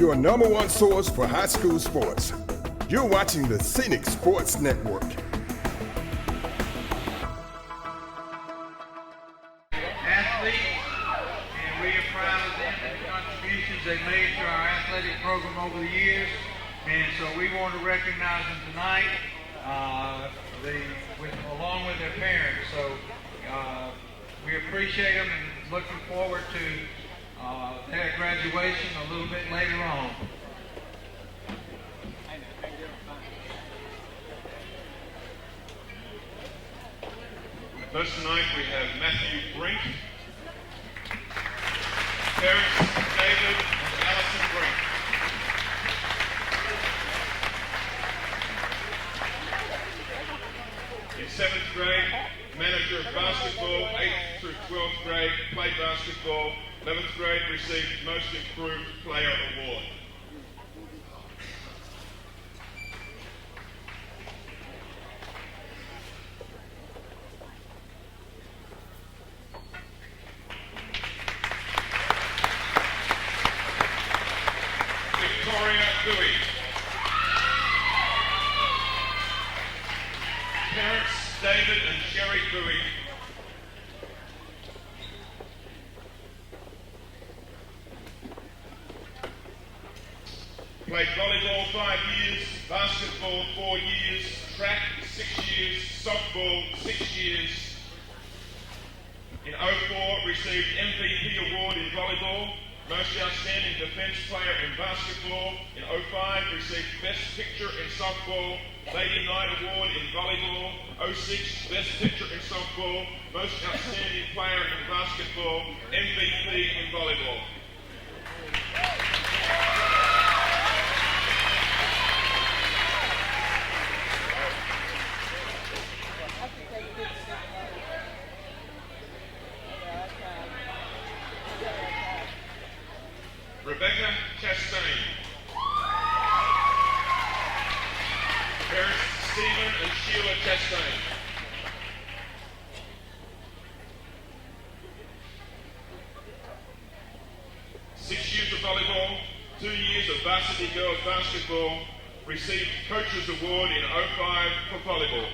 your number one source for high school sports. You're watching the Scenic Sports Network. Athletes, and we are proud of them and the contributions they made to our athletic program over the years. And so we want to recognize them tonight, along with their parents. So we appreciate them and looking forward to their graduation a little bit later on. First tonight we have Matthew Brink, parents David and Alison Brink. In 7th grade, manager of basketball, 8th through 12th grade, played basketball, 11th grade received Most Improved Player Award. Parents David and Sherry Bowie. Played volleyball 5 years, basketball 4 years, track 6 years, softball 6 years. In 04 received MVP award in volleyball. Most Outstanding Defence Player in Basketball. In 05, received Best Picture in Softball, Lady Night Award in Volleyball. 06, Best Picture in Softball, Most Outstanding Player in Basketball, MVP in Volleyball. Rebecca Chastain. Parents Stephen and Sheila Chastain. Six years of volleyball, 2 years of varsity girls basketball, received Coaches Award in 05 for volleyball.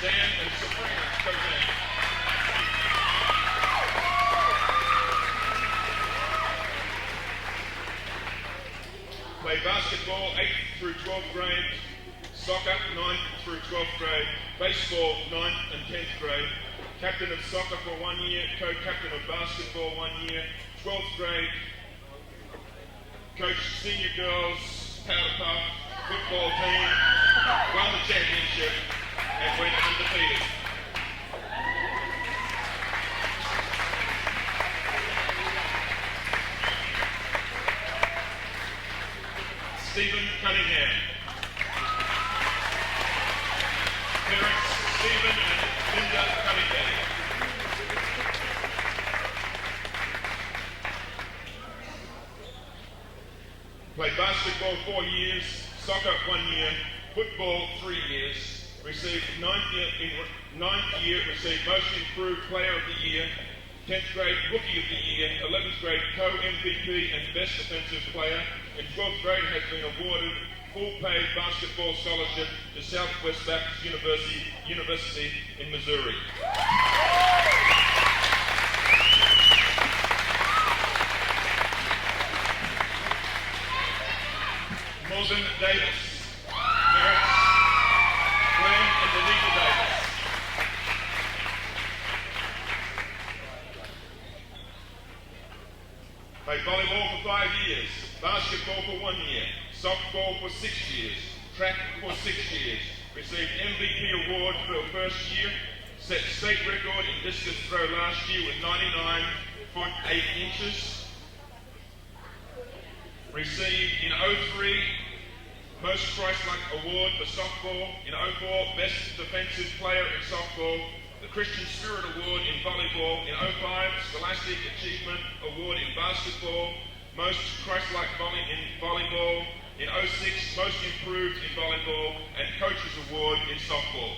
Dan and Sabrina Cotan. Played basketball 8th through 12th grade, soccer 9th through 12th grade, baseball 9th and 10th grade, captain of soccer for 1 year, co-captain of basketball 1 year, 12th grade, coached senior girls powder puff football team, won the championship, and went undefeated. Stephen Cunningham. Parents Stephen and Linda Cunningham. Played basketball 4 years, soccer 1 year, football 3 years. Received ninth year, received Most Improved Player of the Year, 10th grade Rookie of the Year, 11th grade Co-MVP and Best Defensive Player. In 12th grade has been awarded full-paid basketball scholarship to Southwest Baptist University in Missouri. Morgan Davis. Parents Glenn and Denise Davis. Played volleyball for 5 years, basketball for 1 year, softball for 6 years, track for 6 years. Received MVP award for her first year, set state record in discus throw last year with 99.8 inches. Received in 03 Most Christ-like Award for softball. In 04, Best Defensive Player in softball. The Christian Spirit Award in volleyball. In 05, Scholastic Achievement Award in basketball. most Christ-like in volleyball. In 06, most improved in volleyball, and Coach's Award in softball.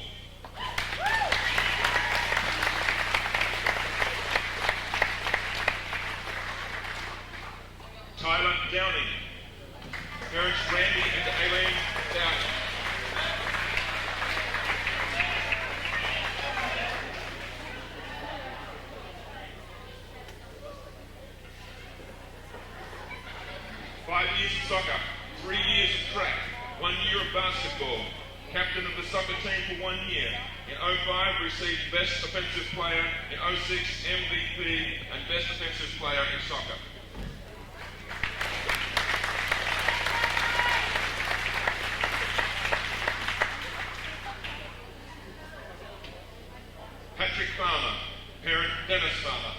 Tyler Downing. Parents Randy and Aileen Downing. Soccer, 3 years of track, 1 year of basketball, captain of the soccer team for 1 year. In 05, received Best Offensive Player. In 06, MVP and Best Offensive Player in soccer. Patrick Farmer, parent Dennis Farmer.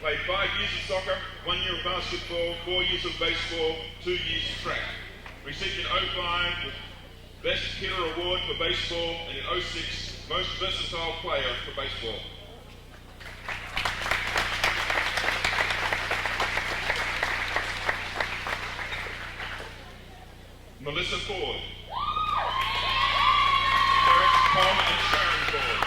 Played 5 years of soccer, 1 year of basketball, 4 years of baseball, 2 years of track. Received in 05 the Best Hitter Award for baseball, and in 06, Most Versatile Player for baseball. Melissa Ford. Parents Tom and Sharon Ford.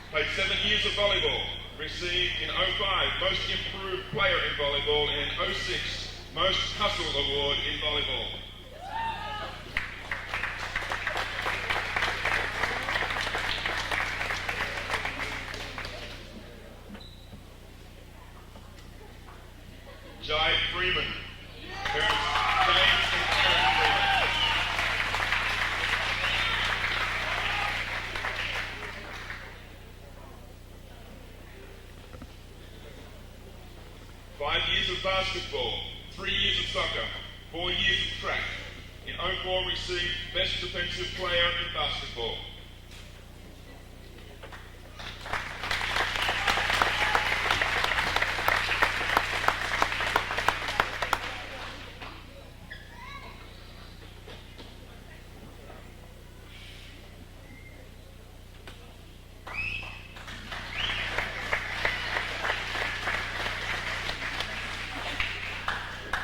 Played 7 years of volleyball. Received in 05 Most Improved Player in Volleyball, and in 06 Most Hustle Award in volleyball. Jai Freeman. Parents James and Karen Freeman. Five years of basketball, 3 years of soccer, 4 years of track. In 04 received Best Defensive Player in basketball.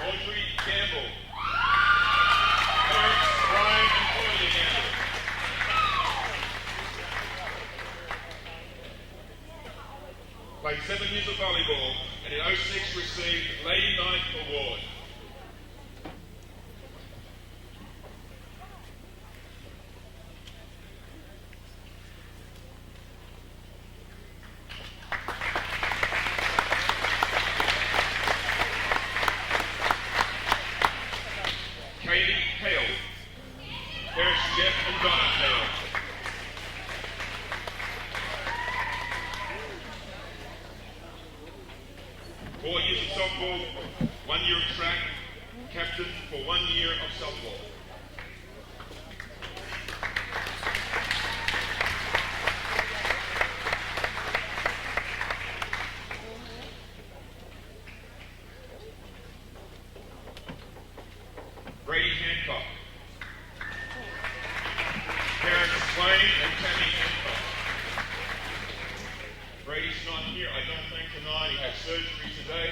Audrey Gamble. Parents Brian and Claudia Gamble. Played 7 years of volleyball, and in 06 received Lady Knight Award. Katie Hale. Parents Jeff and Donna Hale. Four years of softball, 1 year of track, captain for 1 year of softball. Brady Hancock. Parents Wayne and Tammy Hancock. Brady's not here, I don't think, tonight. He had surgery today,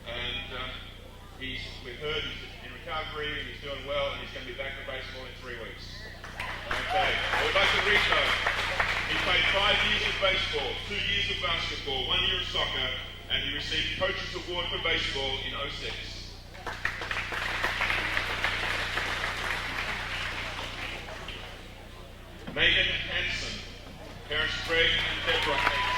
and we've heard he's in recovery and he's doing well, and he's going to be back to baseball in 3 weeks. Okay, I would like to read those. He played 5 years of baseball, 2 years of basketball, 1 year of soccer, and he received Coach's Award for baseball in 06. Megan Hansen, parents Greg and Deborah Hansen.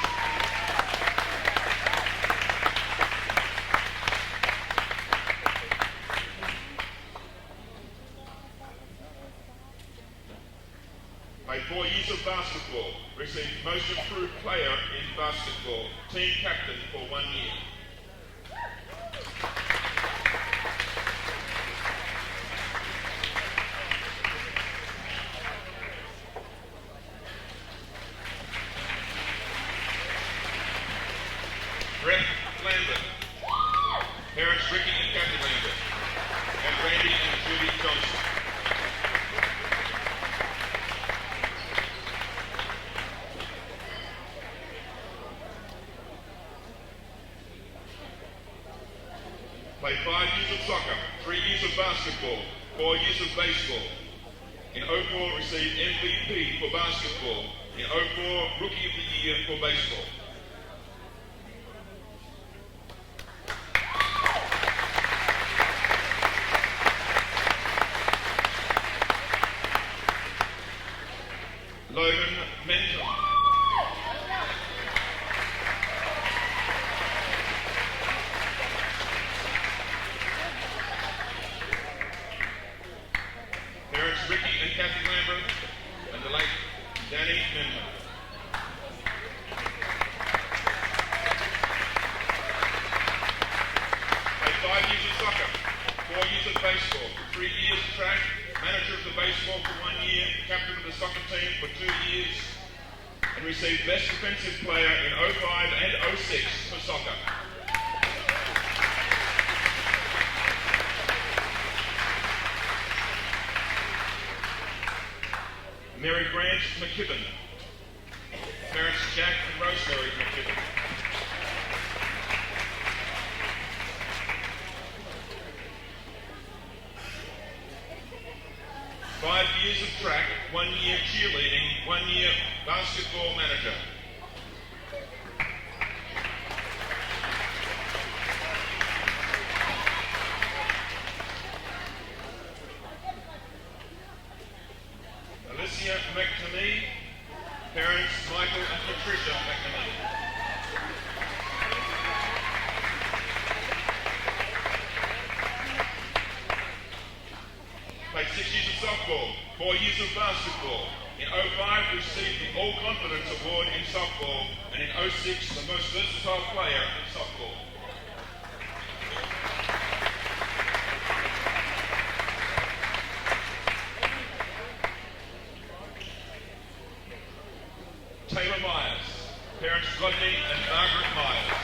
Played 4 years of basketball, received Most Improved Player in basketball, team captain for 1 year. Brett Lambert. Parents Ricky and Kathy Lambert. and Randy and Judy Johnson. Played 5 years of soccer, 3 years of basketball, 4 years of baseball. In 04 received MVP for basketball. In 04 Rookie of the Year for baseball. Logan Menton. Parents Ricky and Kathy Lambert and the late Danny Menton. Played 5 years of soccer, 4 years of baseball, 3 years track, manager of the baseball for 1 year, captain of the soccer team for 2 years, and received Best Defensive Player in 05 and 06 for soccer. Mary Grant McKibben. Parents Jack and Rosemary McKibben. Five years of track, 1 year cheerleading, 1 year basketball manager. Alicia McNamee, parents Michael and Patricia McNamee. Played 6 years of softball, 4 years of basketball. In 05 received the All Confidence Award in softball, and in 06 the most versatile player in softball. Taylor Myers, parents Rodney and Margaret Myers.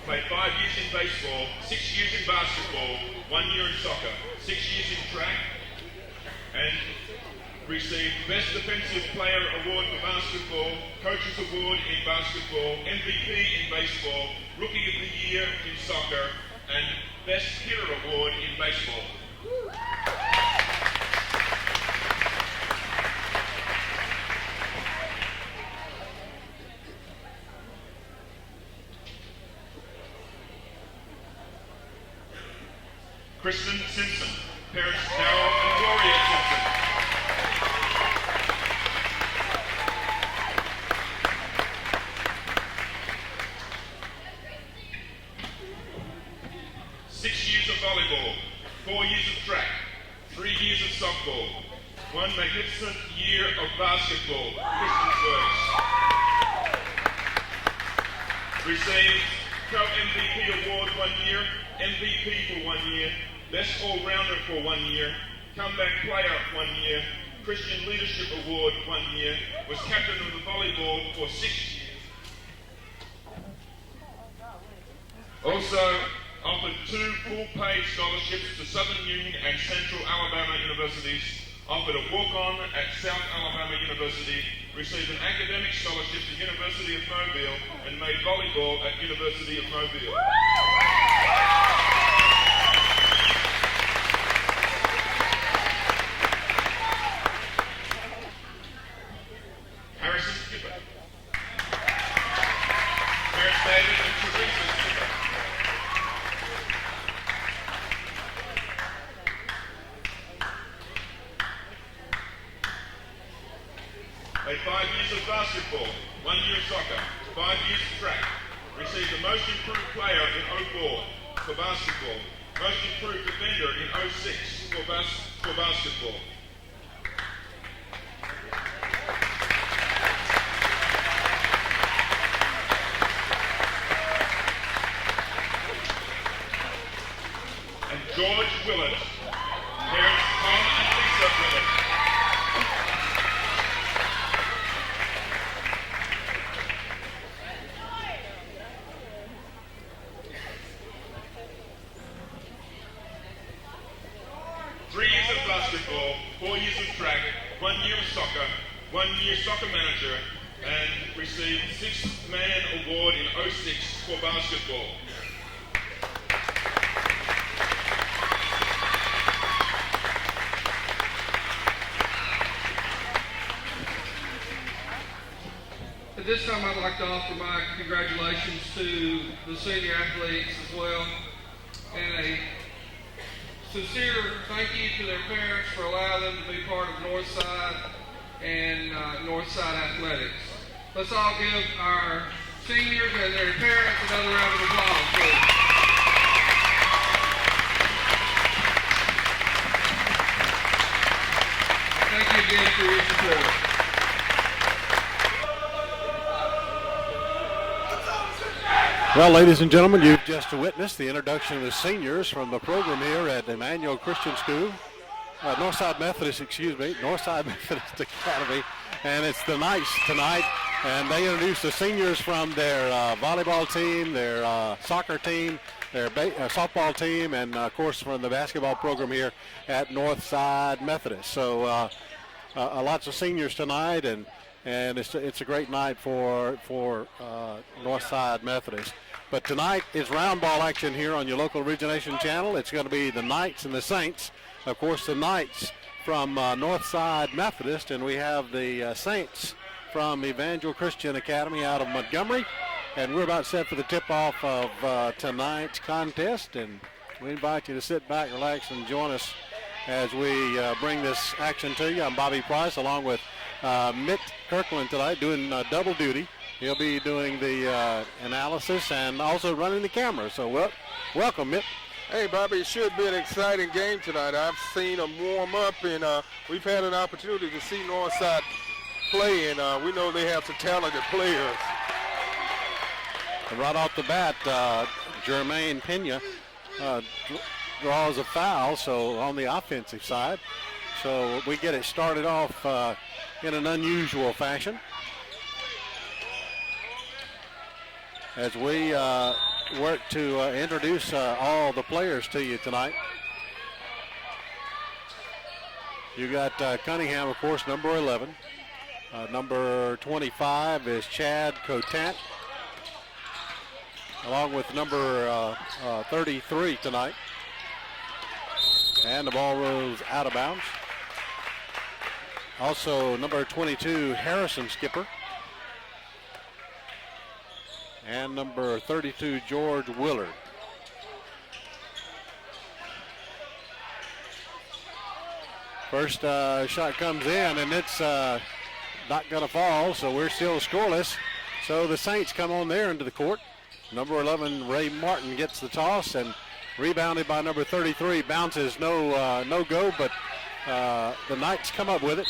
Played 5 years in baseball, 6 years in basketball, 1 year in soccer, 6 years in track, and received Best Defensive Player Award for basketball, Coaches Award in basketball, MVP in baseball, Rookie of the Year in soccer, and Best Hitter Award in baseball. Kristen Simpson, parents Darryl and Gloria Simpson. Volleyball, 4 years of track, 3 years of softball, 1 magnificent year of basketball, Kristen first. Received Co-MVP Award 1 year, MVP for 1 year, Best All-Rounder for 1 year, Comeback Player 1 year, Christian Leadership Award 1 year, was captain of the volleyball for 6 years. Also, offered 2 full-paid scholarships to Southern Union and Central Alabama Universities, offered a walk-on at South Alabama University, received an academic scholarship to University of Mobile, and made volleyball at University of Mobile. Harrison Skipper. Parents David and Teresa Skipper. Played 5 years of basketball, 1 year of soccer, 5 years of track. Received the Most Improved Player in 04 for basketball, Most Improved Defender in 06 for basketball. And George Willett, parents Tom and Lisa. Hands up for them. Basketball, 4 years of track, 1 year of soccer, 1 year soccer manager, and received 6-man award in 06 for basketball. At this time, I'd like to offer my congratulations to the senior athletes as well, and a sincere thank you to their parents for allowing them to be part of Northside and Northside Athletics. Let's all give our seniors and their parents another round of applause, please. Thank you again for your support. Well, ladies and gentlemen, you've just witnessed the introduction of the seniors from the program here at Evangel Christian School, Northside Methodist Academy, and it's the Knights tonight, and they introduced the seniors from their volleyball team, their soccer team, their softball team, and of course from the basketball program here at Northside Methodist. So lots of seniors tonight, and it's a great night for Northside Methodist. But tonight is round ball action here on your local origination channel. It's going to be the Knights and the Saints. Of course, the Knights from Northside Methodist, and we have the Saints from Evangel Christian Academy out of Montgomery. And we're about set for the tip-off of tonight's contest. And we invite you to sit back, relax, and join us as we bring this action to you. I'm Bobby Price along with Mitt Kirkland tonight doing double duty. He'll be doing the analysis and also running the camera. So, welcome, Mitt. Hey, Bobby, it should be an exciting game tonight. I've seen them warm up, and we've had an opportunity to see Northside play, and we know they have some talented players. And right off the bat, Jermaine Pena draws a foul, so on the offensive side. So we get it started off in an unusual fashion. As we work to introduce all the players to you tonight. You got Cunningham, of course, number 11. Number 25 is Chad Cotant, along with number 33 tonight. And the ball rolls out of bounds. Also, number 22, Harrison Skipper. And number 32, George Willard. First shot comes in, and it's not going to fall, so we're still scoreless. So the Saints come on there into the court. Number 11, Ray Martin, gets the toss, and rebounded by number 33. Bounces no go, but the Knights come up with it.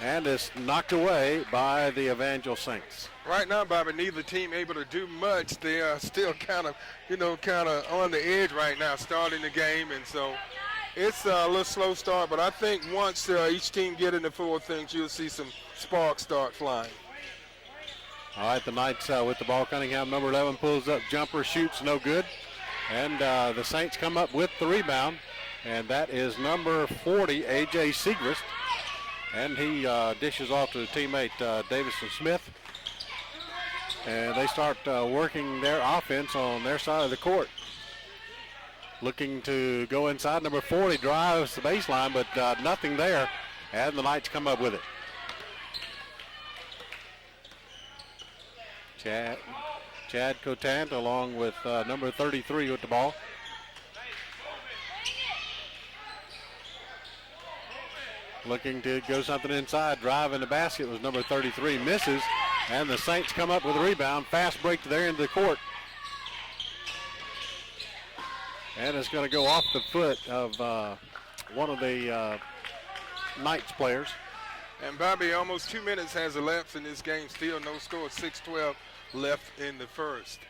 And it's knocked away by the Evangel Saints. Right now, Bobby, neither team able to do much. They are still kind of on the edge right now, starting the game, and so it's a little slow start. But I think once each team get in the full things, you'll see some sparks start flying. All right, the Knights with the ball. Cunningham, number 11, pulls up, jumper, shoots, no good. And the Saints come up with the rebound, and that is number 40, A.J. Segrist. And he dishes off to the teammate Davison Smith. And they start working their offense on their side of the court. Looking to go inside. Number 40 drives the baseline, but nothing there. And the Knights come up with it. Chad Cotant along with number 33 with the ball. Looking to go something inside. Driving the basket was number 33. Misses. And the Saints come up with a rebound. Fast break to their end of the court. And it's going to go off the foot of one of the Knights players. And Bobby, almost 2 minutes has elapsed in this game. Still no score. 6-12 left in the first.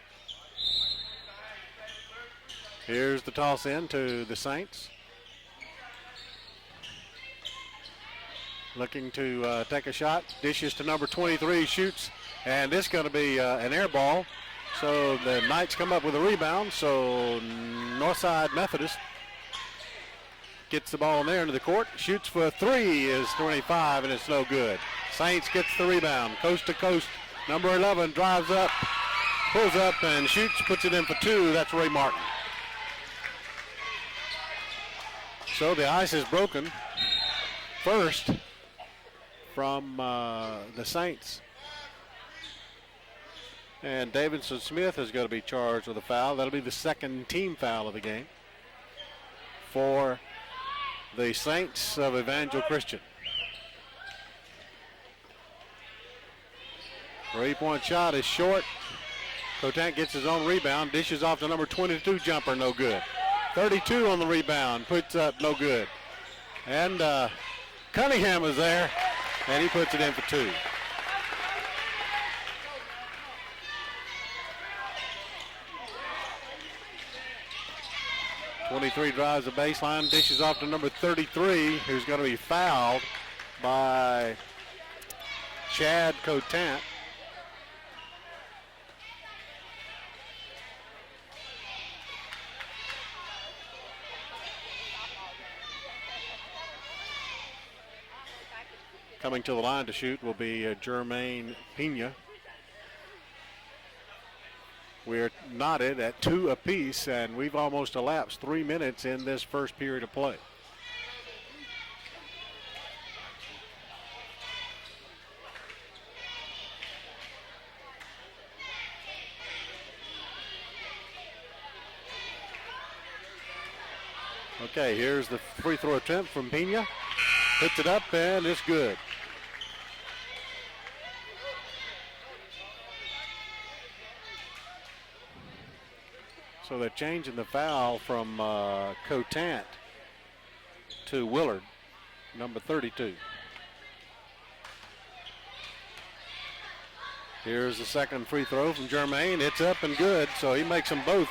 Here's the toss in to the Saints. looking to take a shot. Dishes to number 23, shoots, and this is going to be an air ball. So the Knights come up with a rebound. So Northside Methodist gets the ball in there into the court. Shoots for 3 is 25, and it's no good. Saints gets the rebound. Coast to coast. Number 11 drives up, pulls up, and shoots, puts it in for 2. That's Ray Martin. So the ice is broken first from the Saints. And Davidson Smith is going to be charged with a foul. That'll be the second team foul of the game for the Saints of Evangel Christian. 3-point shot is short. Cotant gets his own rebound, dishes off to number 22 jumper, no good. 32 on the rebound, puts up, no good. And Cunningham is there, and he puts it in for 2. '23 drives the baseline, dishes off to number 33, who's going to be fouled by Chad Cotant. Coming to the line to shoot will be Jermaine Pena. We're knotted at 2 apiece, and we've almost elapsed 3 minutes in this first period of play. Okay, here's the free throw attempt from Pena. Puts it up, and it's good. So they're changing the foul from Cotant to Willard, number 32. Here's the second free throw from Jermaine. It's up and good, so he makes them both.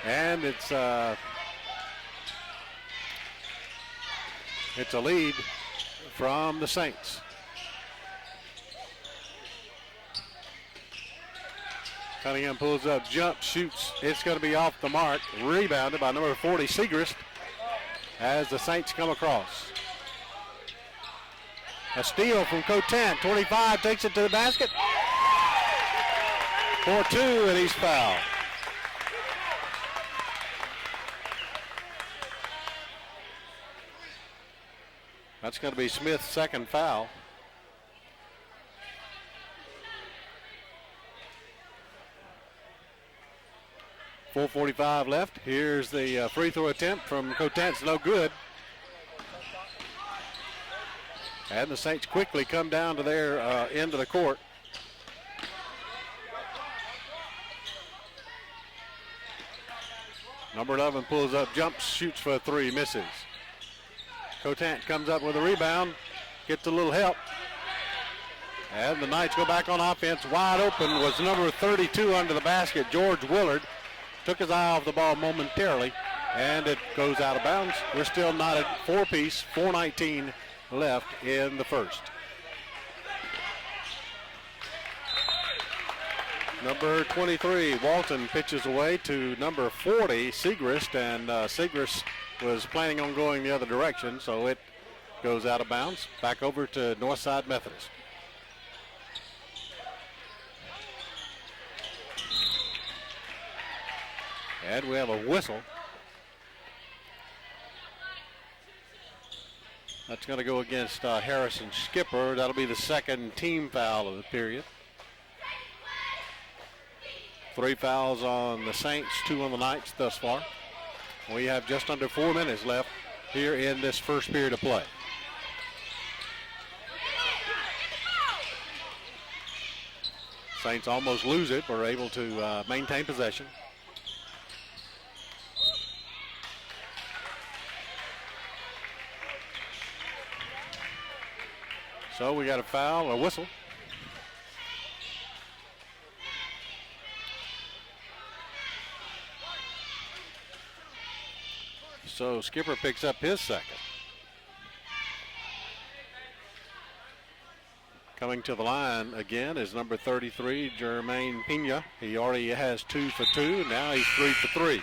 And it's a lead from the Saints. Cunningham pulls up, jumps, shoots. It's going to be off the mark. Rebounded by number 40, Segrist, as the Saints come across. A steal from Cotant. 25 takes it to the basket. For 2, and he's fouled. That's going to be Smith's second foul. .4:45 left. Here's the free throw attempt from Cotant. No good. And the Saints quickly come down to their end of the court. Number 11 pulls up, jumps, shoots for 3, misses. Cotant comes up with a rebound, gets a little help. And the Knights go back on offense. Wide open was number 32 under the basket, George Willard. Took his eye off the ball momentarily, and it goes out of bounds. We're still not at 4-piece, 4:19 left in the first. Number 23, Walton, pitches away to number 40, Segrist, and Segrist was planning on going the other direction, so it goes out of bounds. Back over to Northside Methodist. And we have a whistle. That's going to go against Harrison Skipper. That'll be the second team foul of the period. 3 fouls on the Saints, 2 on the Knights thus far. We have just under 4 minutes left here in this first period of play. Saints almost lose it, but are able to maintain possession. So we got a foul, a whistle. So Skipper picks up his second. Coming to the line again is number 33, Jermaine Pena. He already has 2 for 2. Now he's 3 for 3.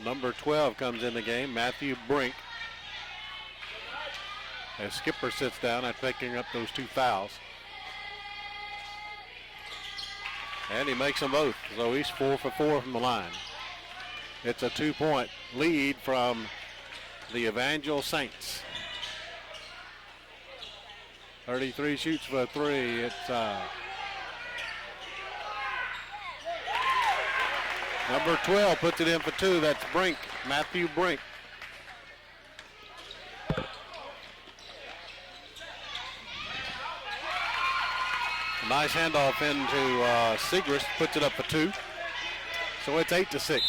Number 12 comes in the game, Matthew Brink. As Skipper sits down after picking up those 2 fouls. And he makes them both, so he's 4 for 4 from the line. It's a 2-point lead from the Evangel Saints. 33 shoots for 3. It's number 12 puts it in for 2. That's Brink, Matthew Brink. Nice handoff into Segrist, puts it up for 2. So it's 8-6.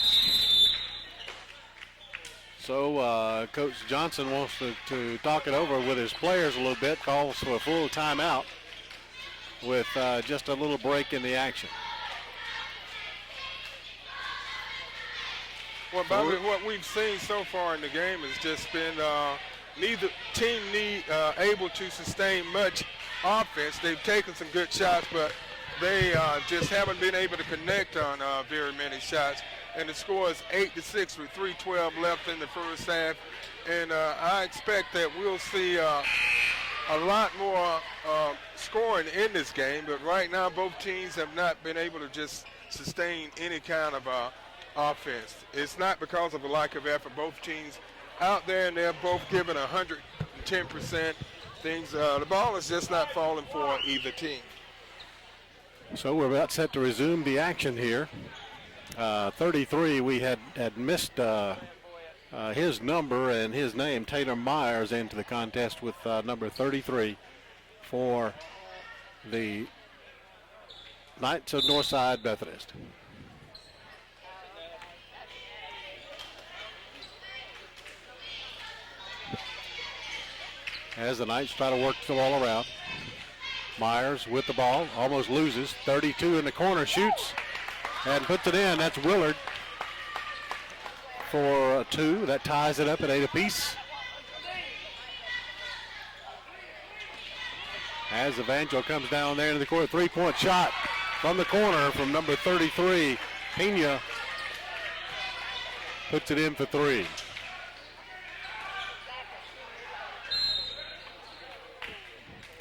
So Coach Johnson wants to talk it over with his players a little bit, calls for a full timeout with just a little break in the action. Well, Bobby, what we've seen so far in the game has just been neither team able to sustain much offense. They've taken some good shots, but they just haven't been able to connect on very many shots. And the score is 8-6 with 3:12 left in the first half. And I expect that we'll see a lot more scoring in this game. But right now, both teams have not been able to just sustain any kind of offense. It's not because of a lack of effort. Both teams out there, and they're both giving 110%. The ball is just not falling for either team. So we're about set to resume the action here. 33, we had missed his number and his name, Taylor Myers, into the contest with number 33 for the Knights of Northside Methodist. As the Knights try to work the ball around. Myers with the ball, almost loses. 32 in the corner, shoots and puts it in. That's Willard for 2. That ties it up at 8 apiece. As Evangel comes down there into the court, 3-point shot from the corner from number 33. Pena puts it in for 3.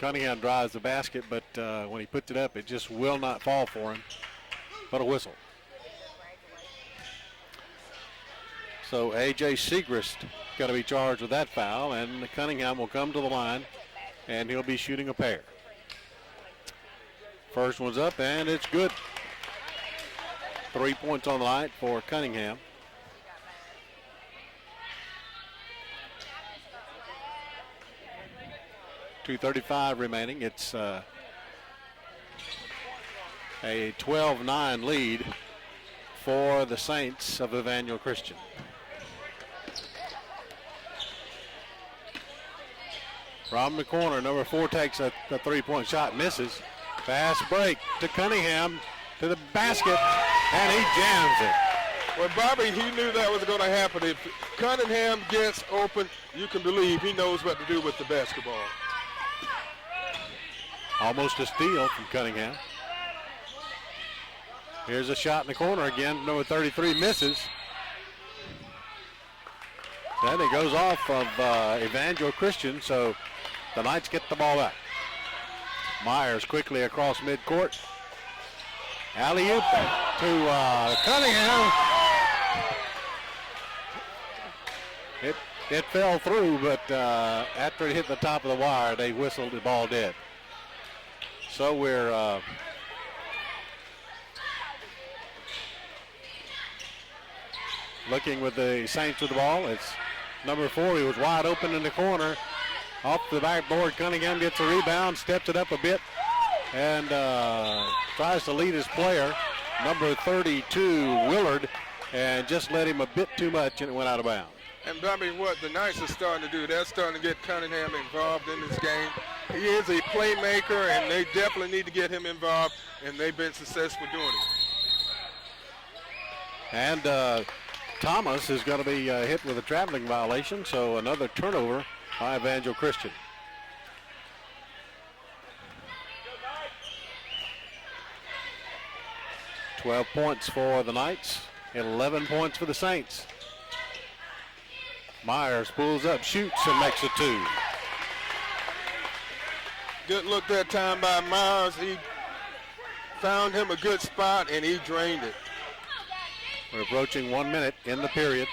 Cunningham drives the basket, but when he puts it up, it just will not fall for him. But a whistle. So A.J. Segrist going to be charged with that foul, and Cunningham will come to the line, and he'll be shooting a pair. First one's up, and it's good. 3 points on the night for Cunningham. .235 remaining. It's a 12-9 lead for the Saints of Evangel Christian. From the corner, number 4 takes a 3-point shot, misses. Fast break to Cunningham to the basket, and he jams it. Well, Bobby, he knew that was going to happen. If Cunningham gets open, you can believe he knows what to do with the basketball. Almost a steal from Cunningham. Here's a shot in the corner again. Number 33 misses. Then it goes off of Evangel Christian, so the Knights get the ball back. Myers quickly across midcourt. Alley-oop to Cunningham. It fell through, but after it hit the top of the wire, they whistled the ball dead. So we're looking with the Saints with the ball. It's number 4. He was wide open in the corner. Off the backboard, Cunningham gets a rebound, steps it up a bit, and tries to lead his player, number 32, Willard, and just let him a bit too much, and it went out of bounds. And Bobby, what the Knights are starting to do, they're starting to get Cunningham involved in this game. He is a playmaker, and they definitely need to get him involved, and they've been successful doing it. And Thomas is going to be hit with a traveling violation, so another turnover by Evangel Christian. $12 points for the Knights, 11 points for the Saints. Myers pulls up, shoots, and makes it 2. Good look that time by Myers. He found him a good spot, and he drained it. We're approaching 1 minute in the period.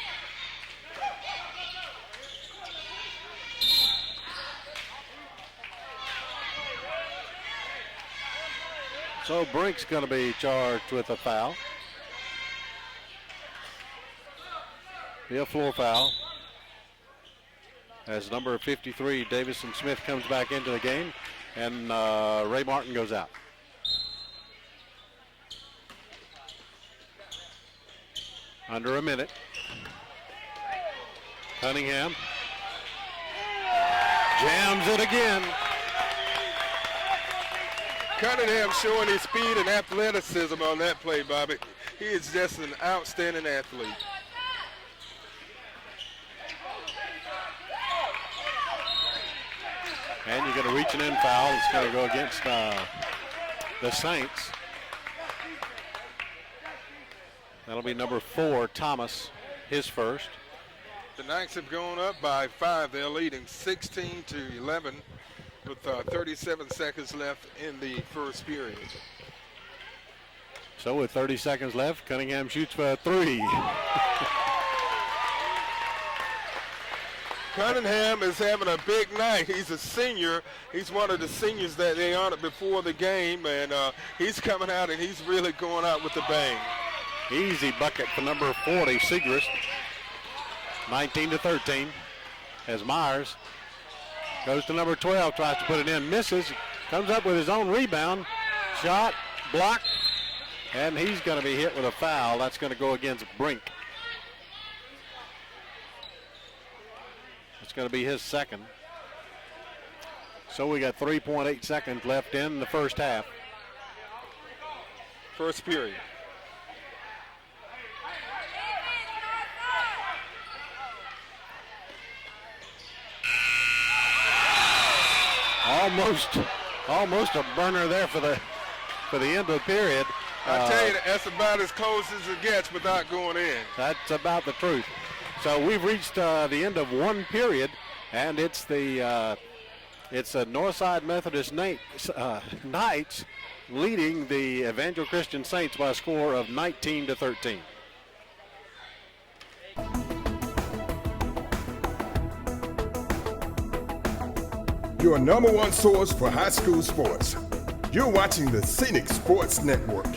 So Brink's going to be charged with a foul. Be a floor foul. As number 53, Davison Smith, comes back into the game, and Ray Martin goes out. Under a minute. Cunningham jams it again. Cunningham showing his speed and athleticism on that play, Bobby. He is just an outstanding athlete. And you get a reaching in foul. It's going to go against the Saints. That'll be number 4, Thomas, his first. The Knights have gone up by 5. They're leading 16-11 with 37 seconds left in the first period. So with 30 seconds left, Cunningham shoots for a 3. Cunningham is having a big night. He's a senior. He's one of the seniors that they honored before the game, and he's coming out and he's really going out with a bang. Easy bucket for number 40, Segrist. 19-13 as Myers goes to number 12, tries to put it in, misses, comes up with his own rebound, shot, block, and he's going to be hit with a foul. That's going to go against Brink. It's going to be his second. So we got 3.8 seconds left in the first half. First period. Almost a burner there for the end of the period. I tell you, that's about as close as it gets without going in. That's about the truth. So we've reached the end of one period, and it's the Northside Methodist Knights leading the Evangel Christian Saints by a score of 19-13. Your number one source for high school sports. You're watching the Scenic Sports Network.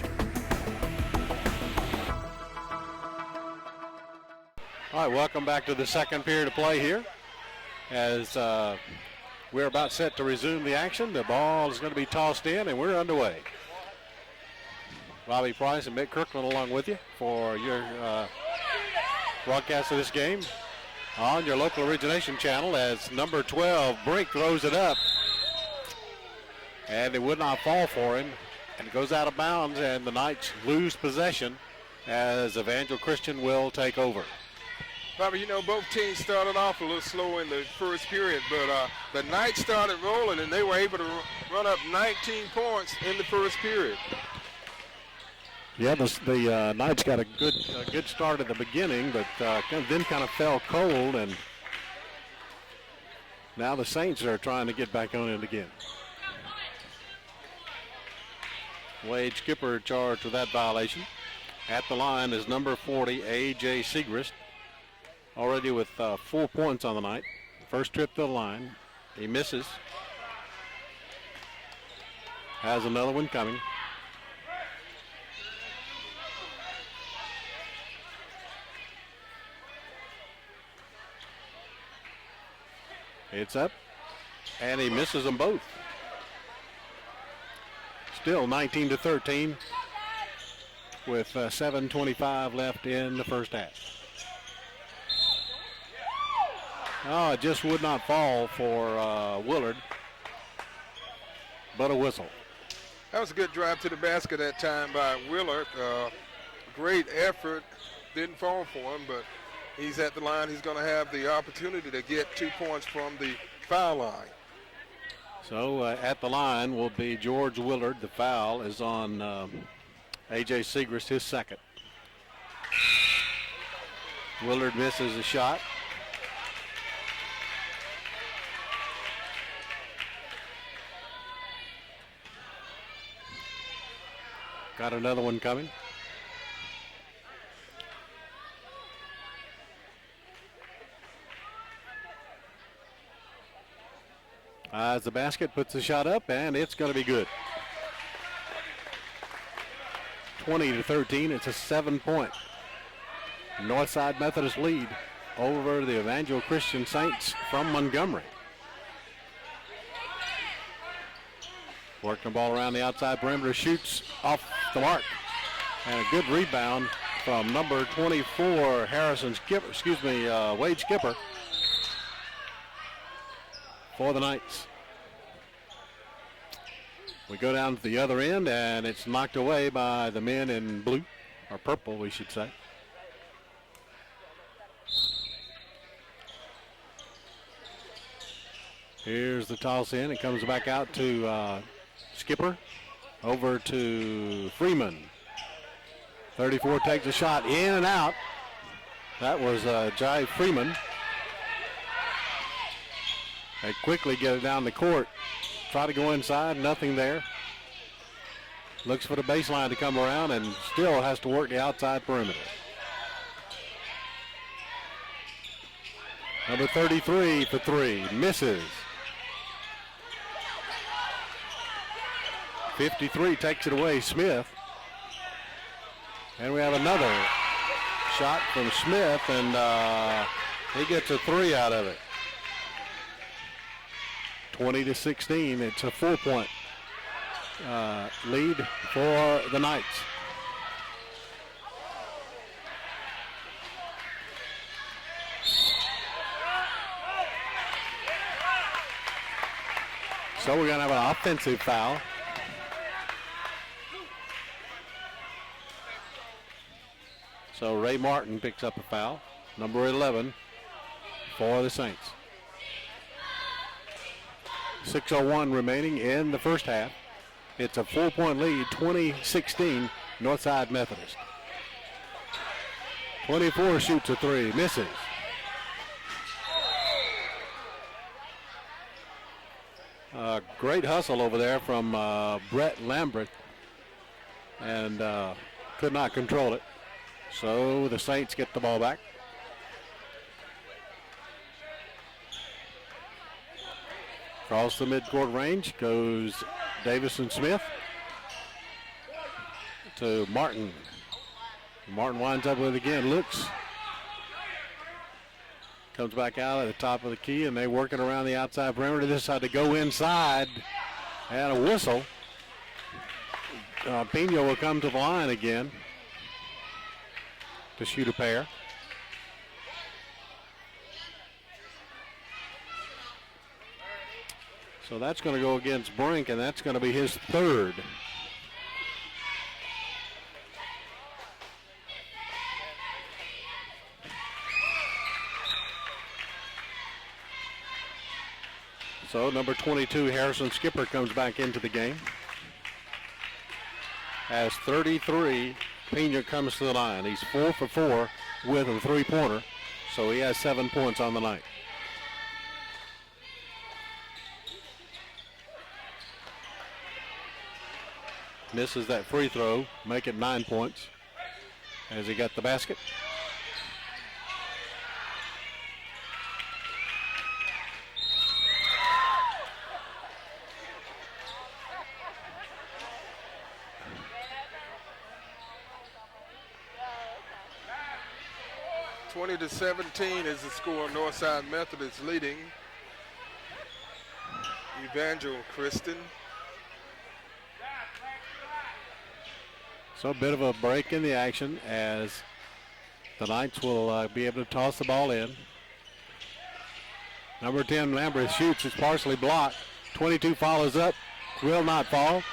All right, welcome back to the second period of play here. As we're about set to resume the action, the ball is going to be tossed in, and we're underway. Bobby Price and Mick Kirkland along with you for your broadcast of this game on your local origination channel, as number 12, Brink, throws it up. And it would not fall for him. And it goes out of bounds, and the Knights lose possession as Evangel Christian will take over. Bobby, you know, both teams started off a little slow in the first period, but the Knights started rolling, and they were able to run up 19 points in the first period. Yeah, the Knights got a good start at the beginning, but then kind of fell cold, and now the Saints are trying to get back on it again. Wade Skipper charged with that violation. At the line is number 40, A.J. Segrist, already with 4 points on the night. First trip to the line. He misses. Has another one coming. It's up, and he misses them both. Still 19-13 with 7:25 left in the first half. Oh, it just would not fall for Willard, but a whistle. That was a good drive to the basket that time by Willard. Great effort didn't fall for him, but he's at the line. He's going to have the opportunity to get 2 points from the foul line. So at the line will be George Willard. The foul is on A.J. Segrist, his second. Willard misses a shot. Got another one coming. As the basket puts the shot up, and it's going to be good. 20-13. It's a 7-point Northside Methodist lead over the Evangel Christian Saints from Montgomery. Working the ball around the outside perimeter, shoots off the mark. And a good rebound from number 24, Wade Skipper for the Knights. We go down to the other end, and it's knocked away by the men in blue, or purple, we should say. Here's the toss in. It comes back out to Skipper. Over to Freeman. 34 takes a shot in and out. That was Jai Freeman. They quickly get it down the court. Try to go inside, nothing there. Looks for the baseline to come around and still has to work the outside perimeter. Number 33 for three, misses. 53 takes it away, Smith. And we have another shot from Smith, and he gets a three out of it. 20-16, it's a 4-point lead for the Knights. So we're going to have an offensive foul. So Ray Martin picks up a foul, number 11 for the Saints. 6:01 remaining in the first half. It's a 4-point lead, 20-16, Northside Methodist. 24 shoots a three, misses. Great hustle over there from Brett Lambert, and could not control it. So the Saints get the ball back. Across the midcourt range goes Davison Smith to Martin. Martin winds up with it again, looks. Comes back out at the top of the key, and they're working around the outside perimeter. This had to go inside, and a whistle. Pino will come to the line again to shoot a pair. So that's going to go against Brink, and that's going to be his third. So number 22, Harrison Skipper, comes back into the game. Has 33. Pena comes to the line. He's 4 for 4 with a three-pointer, so he has 7 points on the night. Misses that free throw, make it 9 points as he got the basket. To 17 is the score. Northside Methodist leading Evangel Christian. So a bit of a break in the action as the Knights will be able to toss the ball in. Number 10, Lambert, shoots. It's partially blocked. 22 follows up. Will not fall.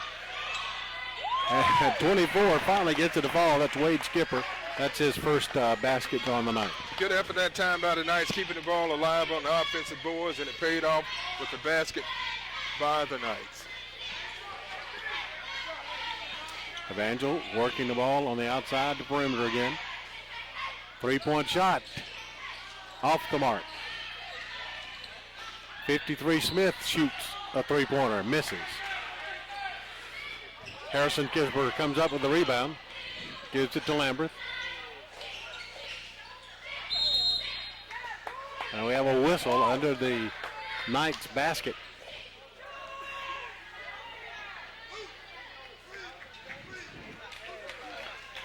And 24 finally gets it to fall. That's Wade Skipper. That's his first basket on the night. Good effort that time by the Knights, keeping the ball alive on the offensive boards, and it paid off with the basket by the Knights. Evangel working the ball on the outside, the perimeter again. 3-point shot off the mark. 53 Smith shoots a three-pointer, misses. Harrison Kisber comes up with the rebound, gives it to Lamberth. And we have a whistle under the Knights basket.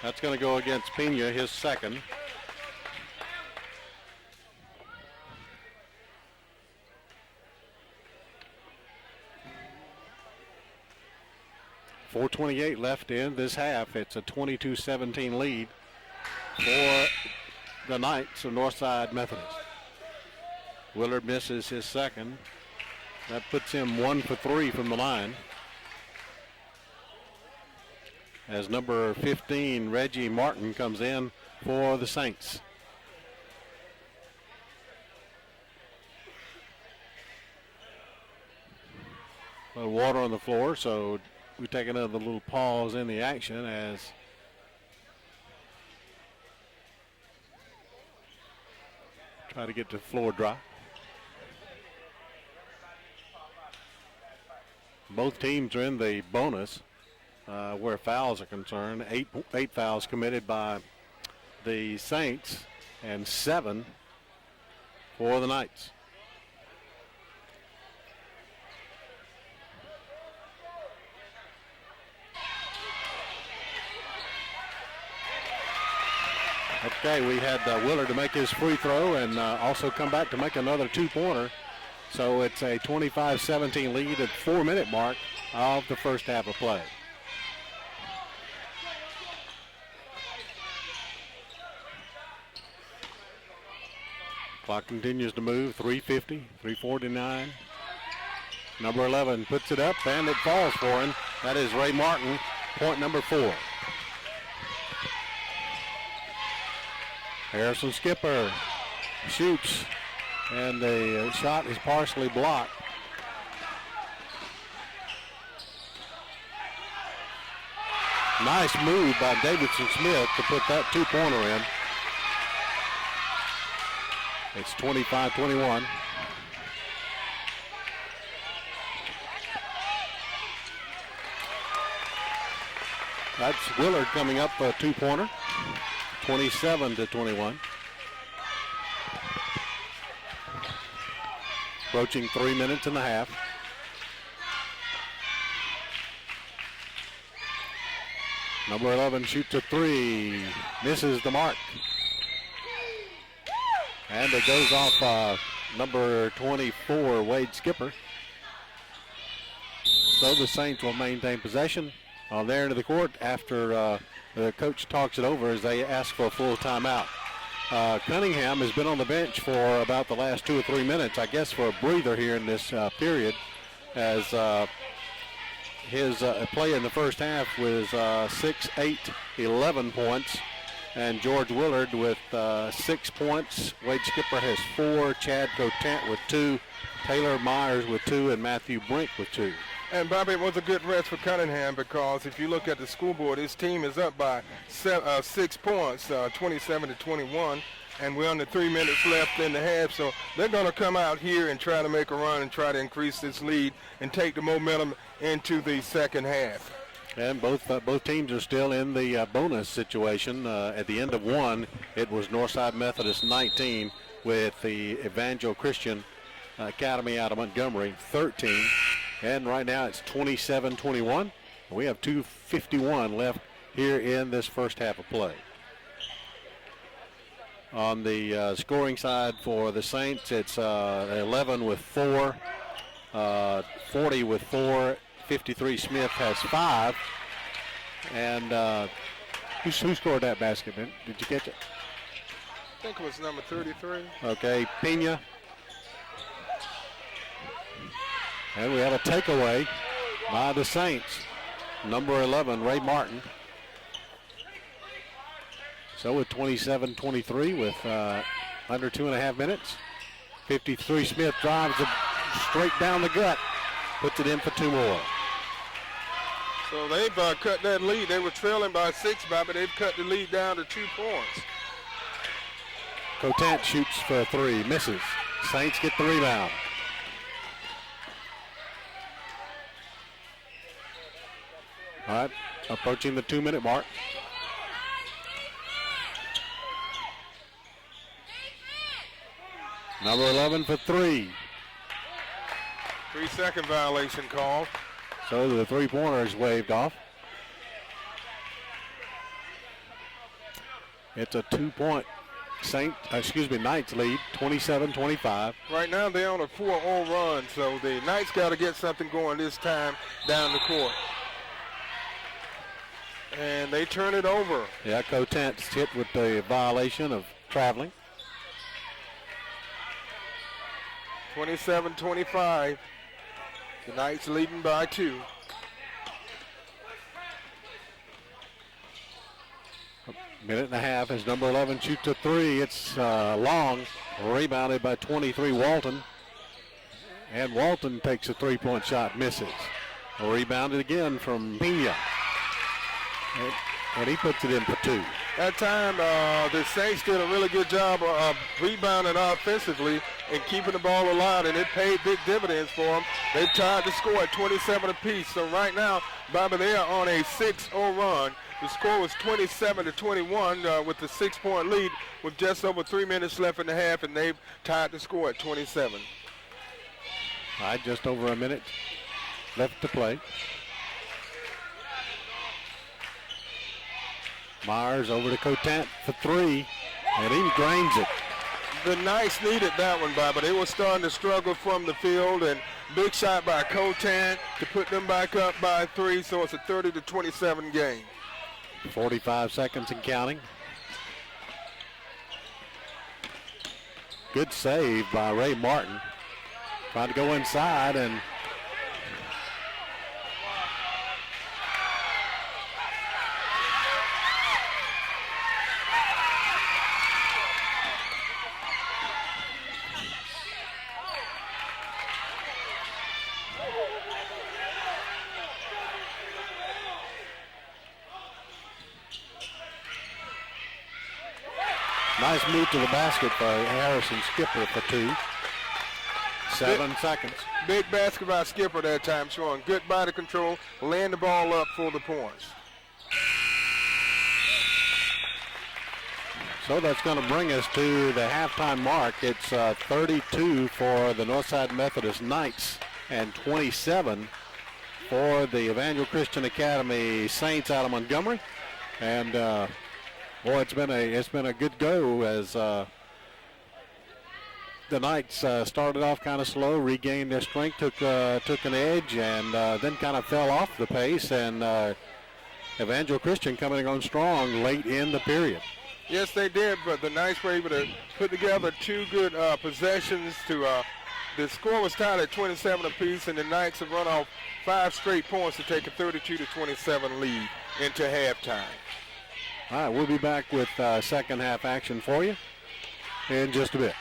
That's going to go against Pena, his second. .428 left in this half. It's a 22-17 lead for the Knights of Northside Methodist. Willard misses his second. That puts him 1 for 3 from the line. As number 15, Reggie Martin, comes in for the Saints. A little water on the floor, so we take another little pause in the action as try to get the floor dry. Both teams are in the bonus where fouls are concerned. Eight fouls committed by the Saints and 7 for the Knights. Okay, we had Willard to make his free throw and also come back to make another two-pointer. So it's a 25-17 lead at 4-minute mark of the first half of play. Clock continues to move, 3:50, 3:49. Number 11 puts it up and it falls for him. That is Ray Martin, point number 4. Harrison Skipper shoots, and the shot is partially blocked. Nice move by Davidson Smith to put that two-pointer in. It's 25-21. That's Willard coming up a two-pointer. 27-21. Approaching 3 minutes and a half. Number 11 shoots a three, misses the mark. And it goes off number 24, Wade Skipper. So the Saints will maintain possession on their end of the court after the coach talks it over as they ask for a full timeout. Cunningham has been on the bench for about the last 2 or 3 minutes, I guess for a breather here in this period, as his play in the first half was 6, 8, 11 points. And George Willard with 6 points. Wade Skipper has 4, Chad Cotant with 2, Taylor Myers with 2, and Matthew Brink with 2. And Bobby, it was a good rest for Cunningham because if you look at the scoreboard, his team is up by 6 points, 27-21, and we're under 3 minutes left in the half. So they're going to come out here and try to make a run and try to increase this lead and take the momentum into the second half. And both teams are still in the bonus situation. At the end of one, it was Northside Methodist 19 with the Evangel Christian Academy out of Montgomery 13. And right now it's 27-21. We have 2:51 left here in this first half of play. On the scoring side for the Saints, it's 11 with 4, 40 with 4. 53 Smith has 5. And who scored that basket, man? Did you catch it? I think it was number 33. Okay, Pena. And we have a takeaway by the Saints. Number 11, Ray Martin. So with 27-23 with under 2.5 minutes. 53 Smith drives it straight down the gut. Puts it in for 2 more. So they've cut that lead. They were trailing by 6, Bobby. They've cut the lead down to 2 points. Cotant shoots for 3, misses. Saints get the rebound. All right, approaching the 2-minute mark. Number 11 for 3. 3-second violation call. So the 3-pointer is waved off. It's a 2-point Knights lead, 27-25. Right now they're on a 4-0 run, so the Knights got to get something going this time down the court. And they turn it over. Yeah, Cotant's hit with the violation of traveling. 27-25. The Knights leading by 2. Minute and a half as number 11 shoots a 3. It's long, rebounded by 23 Walton. And Walton takes a 3-point shot, misses. Rebounded again from Pena. And he puts it in for 2. That time, the Saints did a really good job of rebounding offensively and keeping the ball alive, and it paid big dividends for them. They've tied the score at 27 apiece. So right now, Bobby, they are on a 6-0 run. The score was 27-21 with the 6-point lead with just over 3 minutes left in the half, and they've tied the score at 27. All right, just over a minute left to play. Myers over to Cotant for 3, and he drains it. The Knights needed that one, Bobby. They were starting to struggle from the field, and big shot by Cotant to put them back up by 3, so it's a 30-27 game. 45 seconds and counting. Good save by Ray Martin. Trying to go inside and nice move to the basket by Harrison Skipper for 2. 7 seconds. Big basket by Skipper that time, showing good body control, laying the ball up for the points. So that's going to bring us to the halftime mark. It's 32 for the Northside Methodist Knights and 27 for the Evangel Christian Academy Saints out of Montgomery. And boy, it's been a good go as the Knights started off kind of slow, regained their strength, took an edge, and then kind of fell off the pace. And Evangel Christian coming on strong late in the period. Yes, they did, but the Knights were able to put together 2 good possessions. The score was tied at 27 apiece, and the Knights have run off 5 straight points to take a 32-27 lead into halftime. All right, we'll be back with second half action for you in just a bit.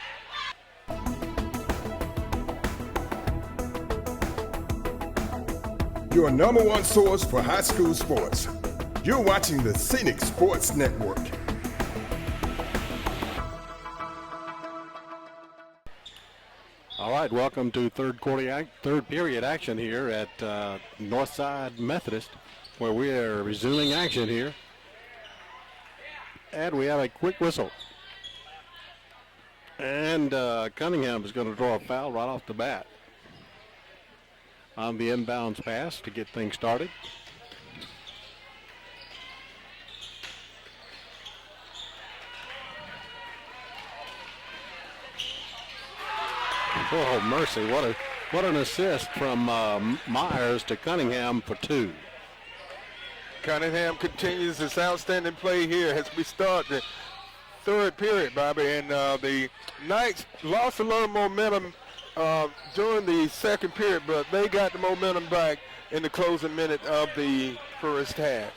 Your number 1 source for high school sports. You're watching the Scenic Sports Network. All right, welcome to third period action here at Northside Methodist, where we are resuming action here. And we have a quick whistle. And Cunningham is going to draw a foul right off the bat on the inbounds pass to get things started. Oh, mercy. What an assist from Myers to Cunningham for 2. Cunningham continues his outstanding play here as we start the third period, Bobby. And the Knights lost a little momentum during the second period, but they got the momentum back in the closing minute of the first half.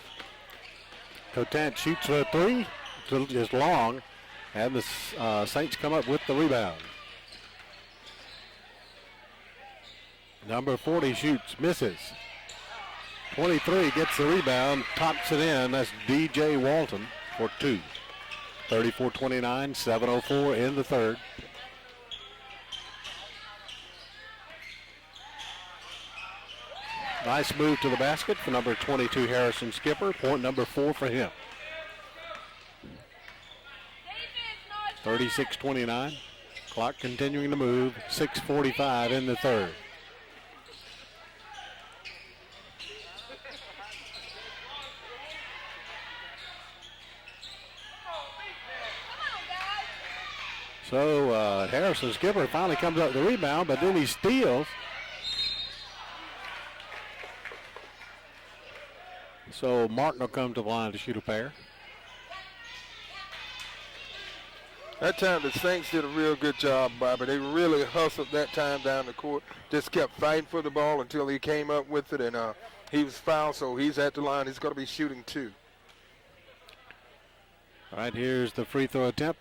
Cotant shoots for 3. is long, and the Saints come up with the rebound. Number 40 shoots, misses. 23 gets the rebound, tops it in. That's DJ Walton for 2. 34-29, 7:04 in the third. Nice move to the basket for number 22, Harrison Skipper. Point number 4 for him. 36-29. Clock continuing to move. 6:45 in the third. So Harrison Skipper finally comes up with the rebound, but then he steals. So Martin will come to the line to shoot a pair. That time the Saints did a real good job, Bobby. They really hustled that time down the court. Just kept fighting for the ball until he came up with it, and he was fouled, so he's at the line. He's going to be shooting 2. All right, here's the free throw attempt.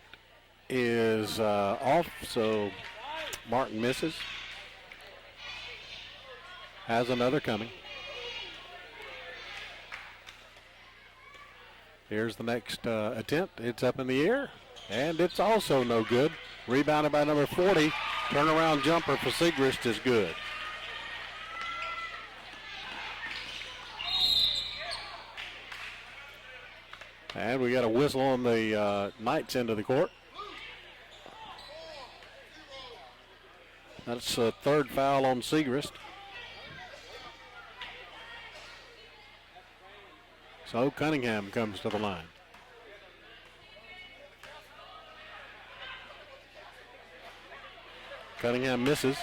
Is off, so Martin misses. Has another coming. Here's the next attempt. It's up in the air, and it's also no good. Rebounded by number 40. Turnaround jumper for Segrist is good. And we got a whistle on the Knights end of the court. That's a third foul on Segrist. So Cunningham comes to the line. Cunningham misses.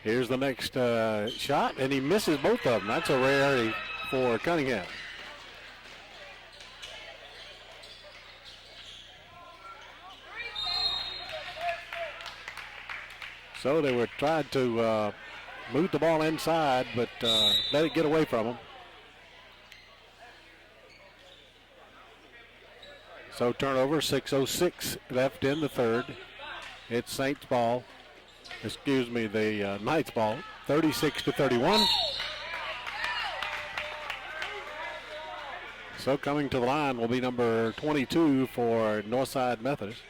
Here's the next shot, and he misses both of them. That's a rarity for Cunningham. So they were trying to move the ball inside, but let it get away from them. So turnover, 6:06 left in the third. It's Saints ball. Excuse me, the Knights ball. 36-31. So coming to the line will be number 22 for Northside Methodist.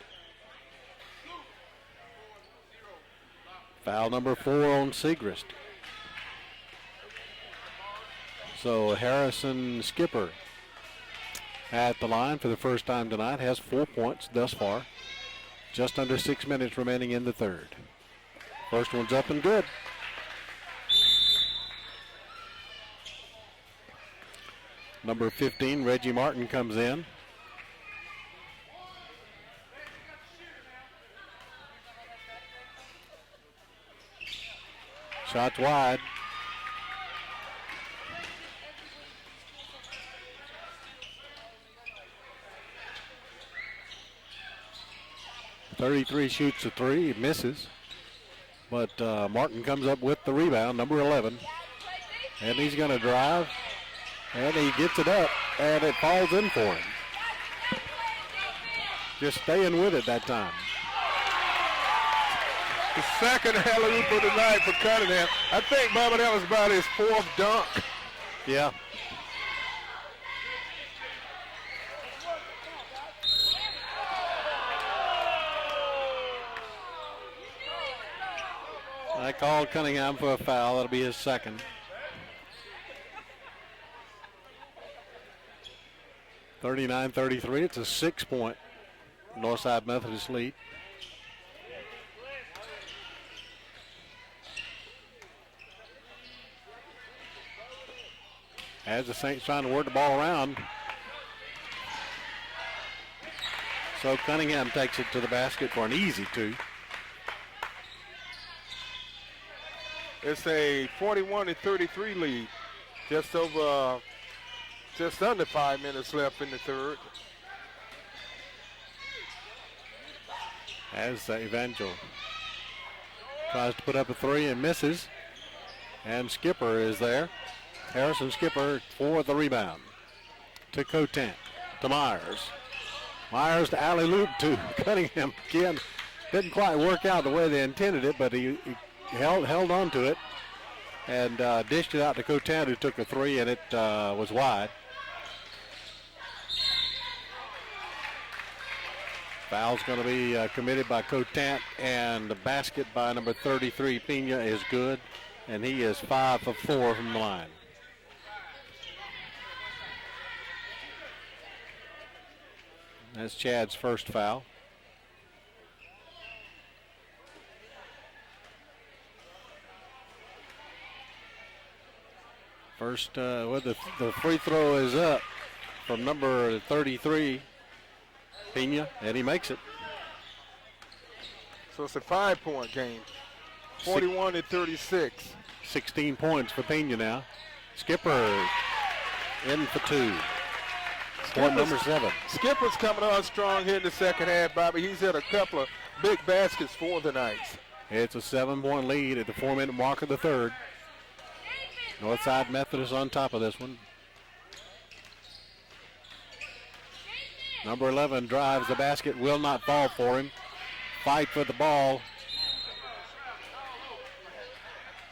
Foul number 4 on Segrist. So Harrison Skipper at the line for the first time tonight has 4 points thus far. Just under 6 minutes remaining in the third. First one's up and good. Number 15, Reggie Martin, comes in. Shots wide. .33 shoots a 3, misses. But Martin comes up with the rebound, number 11. And he's going to drive. And he gets it up, and it falls in for him. Just staying with it that time. The second alley-oop of the night for Cunningham. I think, Bubba, that was about his 4th dunk. Yeah. I called Cunningham for a foul. That'll be his second. 39-33. It's a 6-point Northside Methodist lead. As the Saints trying to work the ball around. So Cunningham takes it to the basket for an easy 2. It's a 41-33 lead. Just under 5 minutes left in the third. As Evangel tries to put up a three and misses. And Skipper is there. Harrison Skipper for the rebound. To Cotant. To Myers. Myers to alley-oop to Cunningham again. Didn't quite work out the way they intended it, but he held on to it and dished it out to Cotant, who took a three, and it was wide. Foul's going to be committed by Cotant, and the basket by number 33, Pena, is good, and he is 5 of 4 from the line. That's Chad's first foul. First, the free throw is up from number 33, Pena, and he makes it. So it's a 5-point game, 41-36. 16 points for Pena now. Skipper in for two. Point number 7. Skipper's coming on strong here in the second half, Bobby. He's hit a couple of big baskets for the Knights. It's a 7-point lead at the 4-minute mark of the third. Northside Methodist on top of this one. Number 11 drives the basket, will not fall for him. Fight for the ball.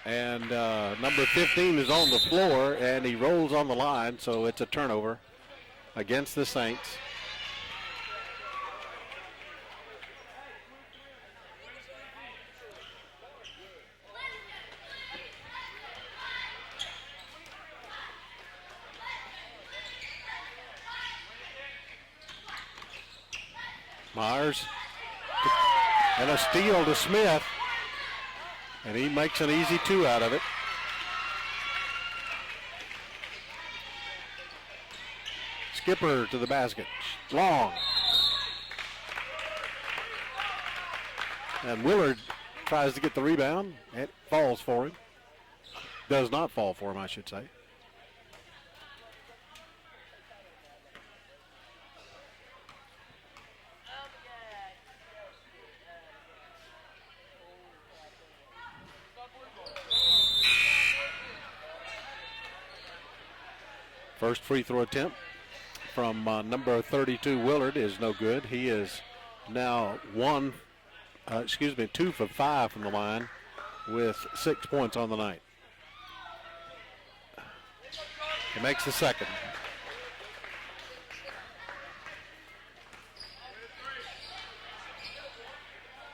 And number 15 is on the floor, and he rolls on the line, so it's a turnover against the Saints. Myers and a steal to Smith, and he makes an easy 2 out of it. Skipper to the basket, long. And Willard tries to get the rebound. It falls for him. Does not fall for him, I should say. First free throw attempt from number 32, Willard, is no good. He is now 2 for 5 from the line with 6 points on the night. He makes the second.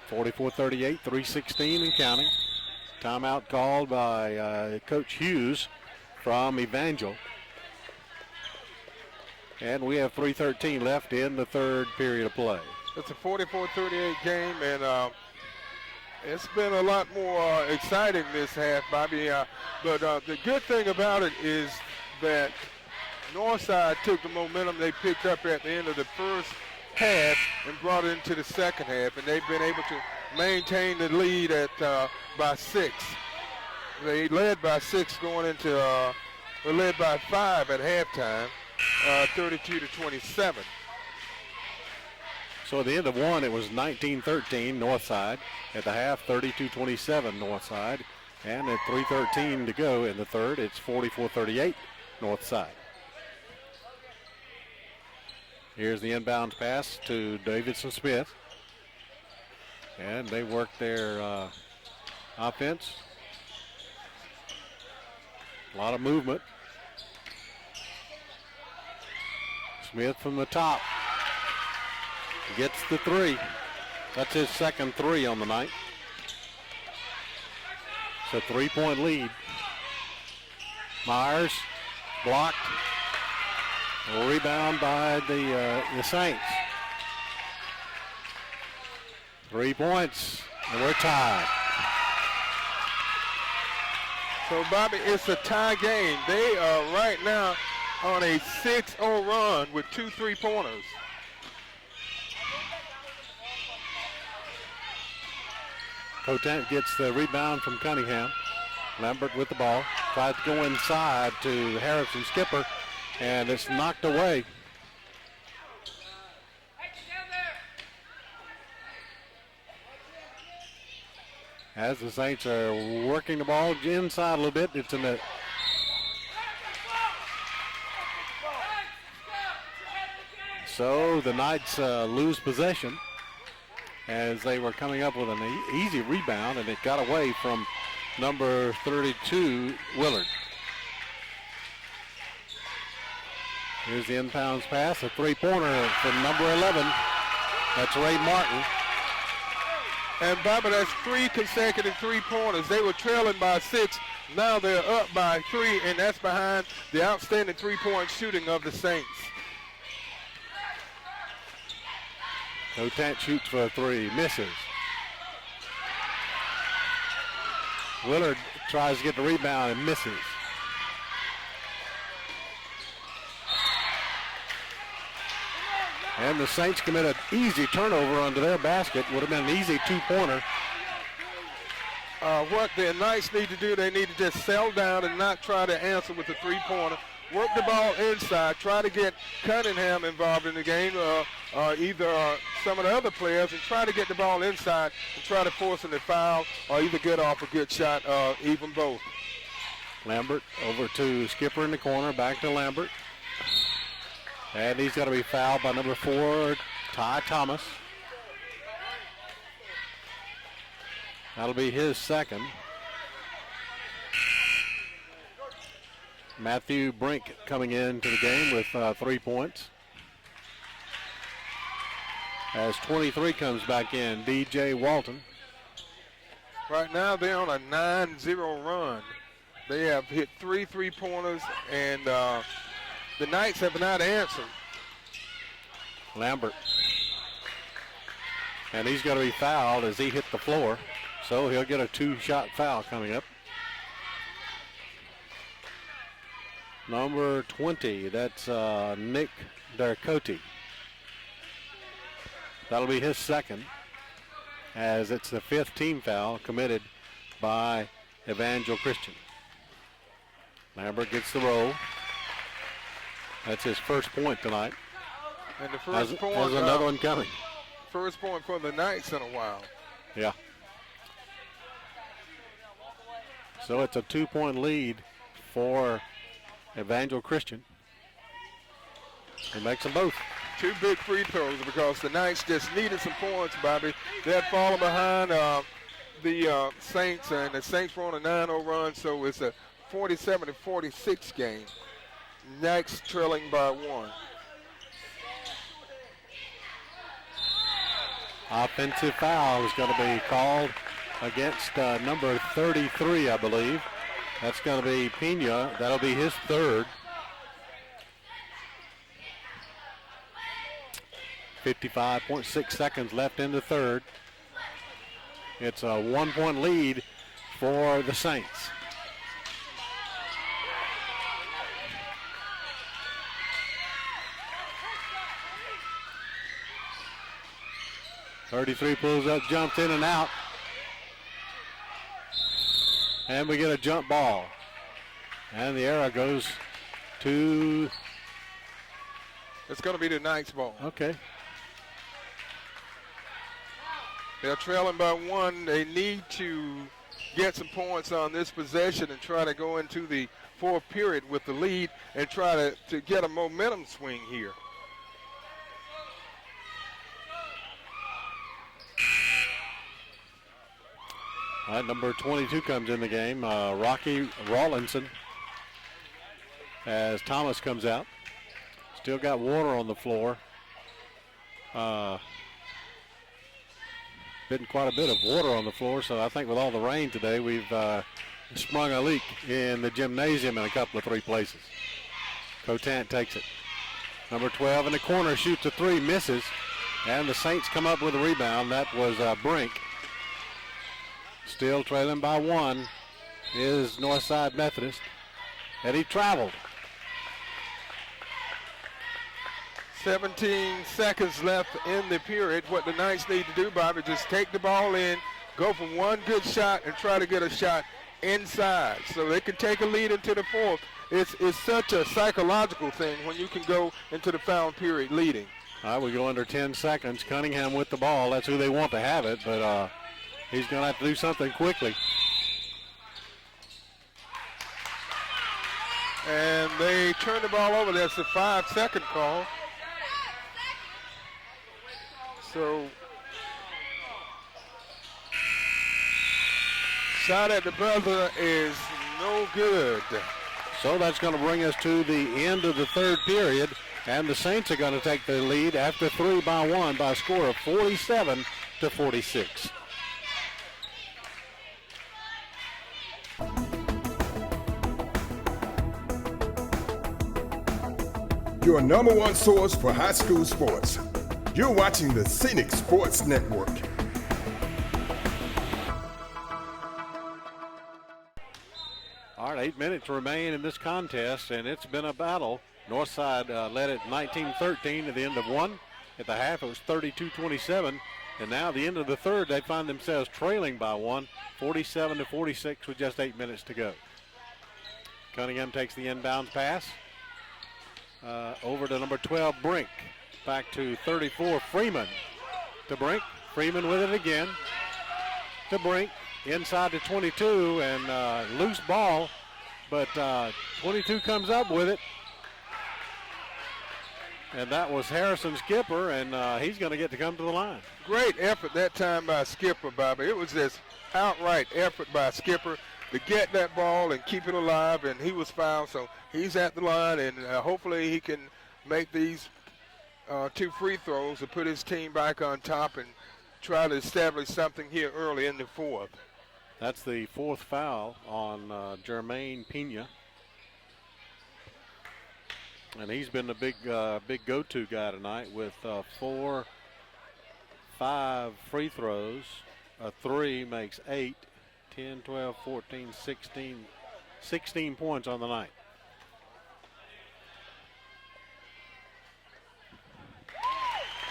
(44-38), 3:16 and counting. Timeout called by Coach Hughes from Evangel. And we have 3:13 left in the third period of play. It's a 44-38 game, and it's been a lot more exciting this half, Bobby. But the good thing about it is that Northside took the momentum they picked up at the end of the first half and brought it into the second half, and they've been able to maintain the lead at by 6. They led by 6 going into, they led by 5 at halftime. 32-27. So at the end of one, it was 19-13 Northside. At the half, 32-27 Northside. And at 3:13 to go in the third, it's 44-38 Northside. Here's the inbound pass to Davidson Smith. And they work their offense. A lot of movement. Smith from the top gets the 3. That's his second 3 on the night. It's a 3-point lead. Myers blocked. A rebound by the Saints. 3 points, and we're tied. So, Bobby, it's a tie game. They are right now on a 6-0 run with 2 3-pointers. Cotant gets the rebound from Cunningham. Lambert with the ball. Tries to go inside to Harrison Skipper, and it's knocked away. as the Saints are working the ball inside a little bit. It's in the So the Knights lose possession as they were coming up with an easy rebound, and it got away from number 32, Willard. Here's the inbounds pass, a three-pointer from number 11. That's Ray Martin. And Bobby, that's 3 consecutive three-pointers. They were trailing by 6. Now they're up by 3, and that's behind the outstanding three-point shooting of the Saints. Cotant shoots for a 3, misses. Willard tries to get the rebound and misses. And the Saints commit an easy turnover onto their basket. Would have been an easy two-pointer. What the Knights need to do, they need to just settle down and not try to answer with a three-pointer. Work the ball inside. Try to get Cunningham involved in the game, either some of the other players, and try to get the ball inside and try to force them to foul or either get off a good shot, even both. Lambert over to Skipper in the corner, back to Lambert. And he's got to be fouled by number 4, Ty Thomas. That'll be his second. Matthew Brink coming into the game with 3 points. As 23 comes back in, DJ Walton. Right now they're on a 9-0 run. They have hit 3 three-pointers, and the Knights have not answered. Lambert. And he's going to be fouled as he hit the floor. So he'll get a 2-shot foul coming up. Number 20, that's Nick Darcotti. That'll be his second, as it's the 5th team foul committed by Evangel Christian. Lambert gets the roll. That's his first point tonight. And the first point. There's another one coming. First point for the Knights in a while. Yeah. So it's a 2-point lead for Evangel Christian. He makes them both. 2 big free throws because the Knights just needed some points, Bobby. They had fallen behind the Saints, and the Saints were on a 9-0 run, so it's a 47-46 game. Knights trailing by 1. Offensive foul is going to be called against number 33, I believe. That's going to be Pena. That'll be his third. 55.6 seconds left in the third. It's a 1-point lead for the Saints. .33 pulls up, jumps in and out. And we get a jump ball. And the arrow goes to... It's going to be the Knights ball. Okay. They're trailing by 1. They need to get some points on this possession and try to go into the fourth period with the lead and try to get a momentum swing here. All right, number 22 comes in the game, Rocky Rawlinson, as Thomas comes out. Still got water on the floor. Been quite a bit of water on the floor, so I think with all the rain today, we've sprung a leak in the gymnasium in a couple of 3 places. Cotant takes it. Number 12 in the corner shoots a 3, misses, and the Saints come up with a rebound. That was Brink. Still trailing by 1 is Northside Methodist, and he traveled. 17 seconds left in the period. What the Knights need to do, Bobby, just take the ball in, go for one good shot, and try to get a shot inside so they can take a lead into the fourth. It's such a psychological thing when you can go into the foul period leading. All right, we go under 10 seconds. Cunningham with the ball. That's who they want to have it, but he's going to have to do something quickly. And they turn the ball over. That's a 5-second call. So, shot at the buzzer is no good. So that's going to bring us to the end of the third period, and the Saints are going to take the lead after 3 by 1 by a score of 47-46. Your number one source for high school sports. You're watching the Scenic Sports Network. All right, 8 minutes remain in this contest, and it's been a battle. Northside led it 19-13 at the end of one. At the half, it was 32-27. And now at the end of the third, they find themselves trailing by one, 47-46 with just 8 minutes to go. Cunningham takes the inbounds pass. Over to number 12, Brink. Back to 34, Freeman. To Brink. Freeman with it again. To Brink. Inside to 22, and loose ball. But 22 comes up with it. And that was Harrison Skipper, and he's going to get to come to the line. Great effort that time by Skipper, Bobby. It was just outright effort by Skipper to get that ball and keep it alive, and he was fouled, so he's at the line, and hopefully he can make these 2 free throws to put his team back on top and try to establish something here early in the fourth. That's the 4th foul on Jermaine Pena. And he's been the big go-to guy tonight with 4, 5 free throws. A 3 makes 8, 10, 12, 14, 16 points on the night.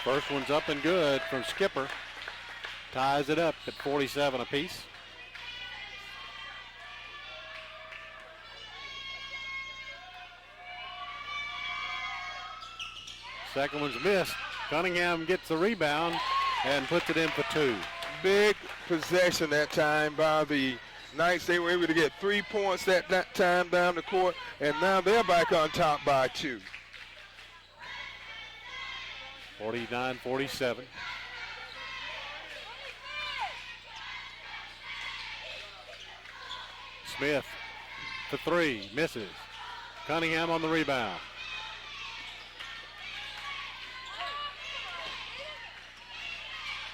First one's up and good from Skipper. Ties it up at 47 apiece. Second one's missed. Cunningham gets the rebound and puts it in for 2. Big possession that time by the Knights. They were able to get 3 points that time down the court, and now they're back on top by 2. 49-47. Smith for 3, misses. Cunningham on the rebound.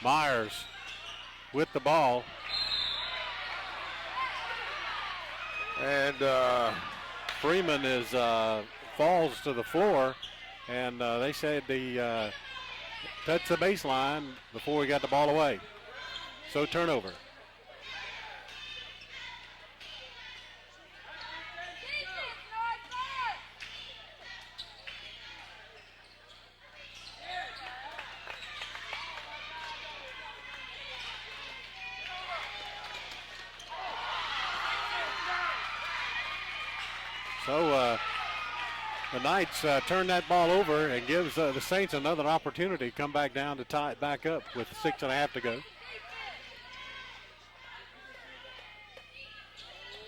Myers with the ball. And Freeman falls to the floor, and they said he touched the baseline before he got the ball away. So turnover. So the Knights turn that ball over and gives the Saints another opportunity to come back down to tie it back up with 6.5 to go.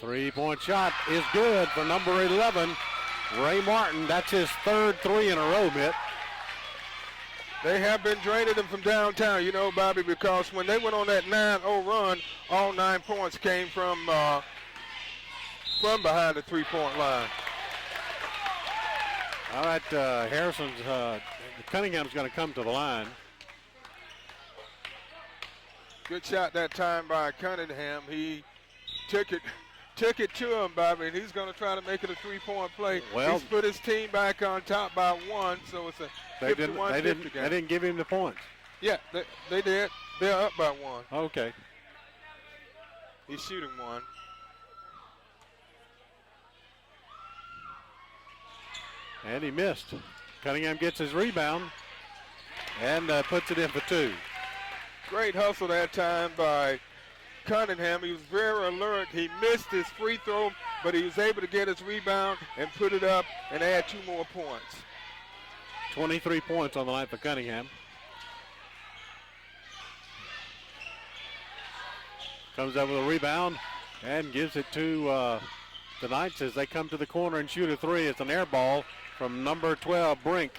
3-point shot is good for number 11, Ray Martin. That's his 3rd 3 in a row, Mitt. They have been draining them from downtown, you know, Bobby, because when they went on that 9-0 run, all 9 points came from behind the 3-point line. All right, Cunningham's going to come to the line. Good shot that time by Cunningham. He took it to him, Bobby, and he's going to try to make it a 3-point play. Well, he's put his team back on top by 1, so it's a 51-50 game. They didn't give him the points. Yeah, they did. They're up by 1. Okay. He's shooting 1. And he missed. Cunningham gets his rebound and puts it in for 2. Great hustle that time by Cunningham. He was very alert. He missed his free throw, but he was able to get his rebound and put it up and add 2 more points. 23 points on the night for Cunningham. comes up with a rebound and gives it to the Knights as they come to the corner and shoot a three. It's an air ball from number 12, Brink.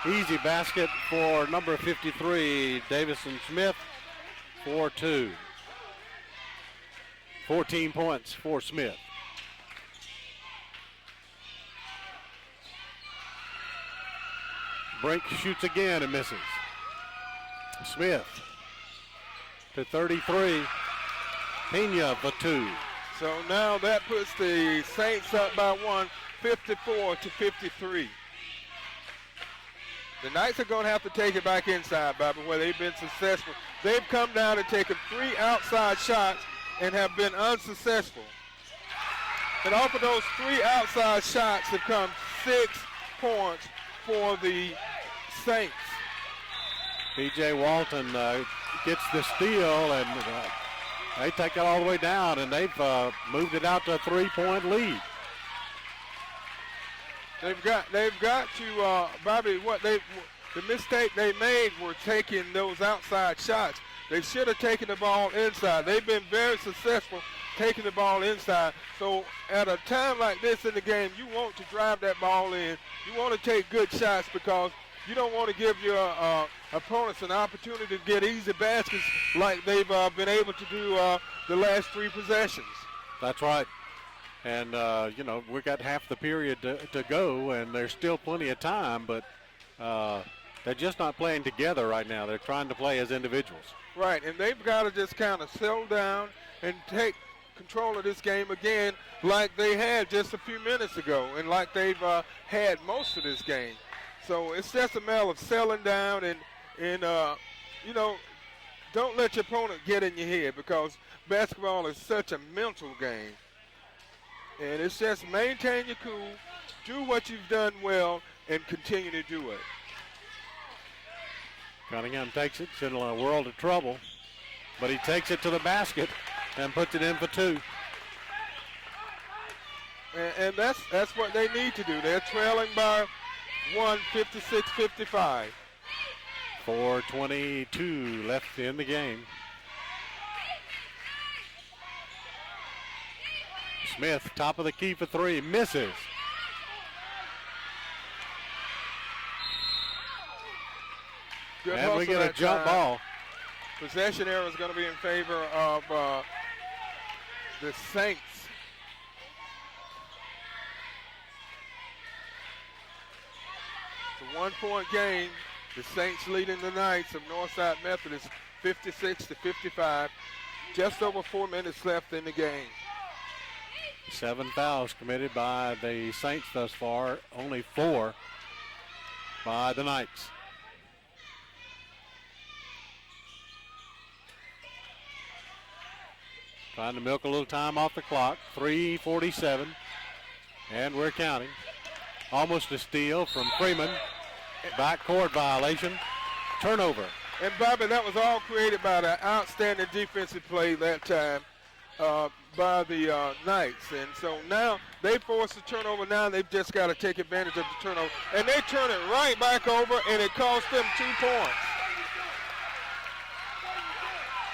Easy basket for number 53, Davison Smith, 4-2. 14 points for Smith. Brink shoots again and misses. Smith to 33. Pena for two. So now that puts the Saints up by one, 54-53. The Knights are going to have to take it back inside, Bobby, where they've been successful. They've come down and taken 3 outside shots and have been unsuccessful. And off of those 3 outside shots have come 6 points for the Saints. B.J. Walton gets the steal, and they take it all the way down, and they've moved it out to a 3-point lead. They've got to, Bobby, the mistake they made were taking those outside shots. They should have taken the ball inside. They've been very successful taking the ball inside. So at a time like this in the game, you want to drive that ball in. You want to take good shots because you don't want to give your opponents an opportunity to get easy baskets like they've been able to do the last 3 possessions. That's right. And, we got half the period to go, and there's still plenty of time, but they're just not playing together right now. They're trying to play as individuals. Right, and they've got to just kind of settle down and take control of this game again like they had just a few minutes ago and like they've had most of this game. So it's just a matter of settling down and don't let your opponent get in your head because basketball is such a mental game. And it's just maintain your cool, do what you've done well, and continue to do it. Cunningham takes it, it's in a world of trouble, but he takes it to the basket and puts it in for 2. And that's what they need to do. They're trailing by 1, 56-55. 4:22 left in the game. Smith, top of the key for 3, misses. Good and we get a jump ball. Possession error is going to be in favor of the Saints. It's a 1-point game. The Saints leading the Knights of Northside Methodist 56-55. Just over 4 minutes left in the game. 7 fouls committed by the Saints thus far, only 4 by the Knights. Trying to milk a little time off the clock, 3:47, and we're counting. Almost a steal from Freeman. Backcourt violation, turnover. And Bobby, that was all created by the outstanding defensive play that time by the Knights. And so now they force a turnover. Now they've just got to take advantage of the turnover. And they turn it right back over, and it cost them 2 points.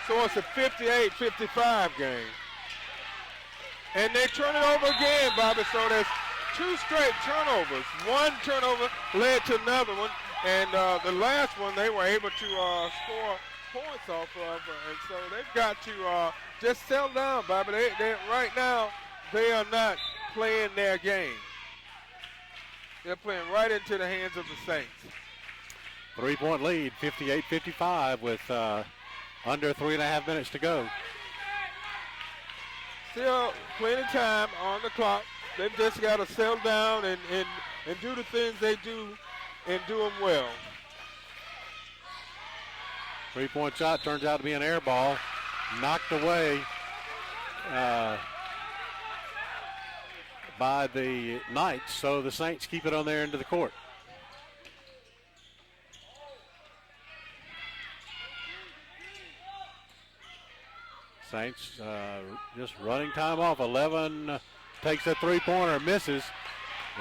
So it's a 58-55 game. And they turn it over again, Bobby. So there's 2 straight turnovers. One turnover led to another one. And the last one they were able to score points off of. And so they've got to just settle down, Bobby. They right now, they are not playing their game. They're playing right into the hands of the Saints. 3-point lead, 58-55 with under 3.5 minutes to go. Still plenty of time on the clock. They've just got to settle down and do the things they do and do them well. 3-point shot turns out to be an air ball. Knocked away by the Knights, so the Saints keep it on their end of the court. Saints just running time off. 11 takes a 3-pointer, misses.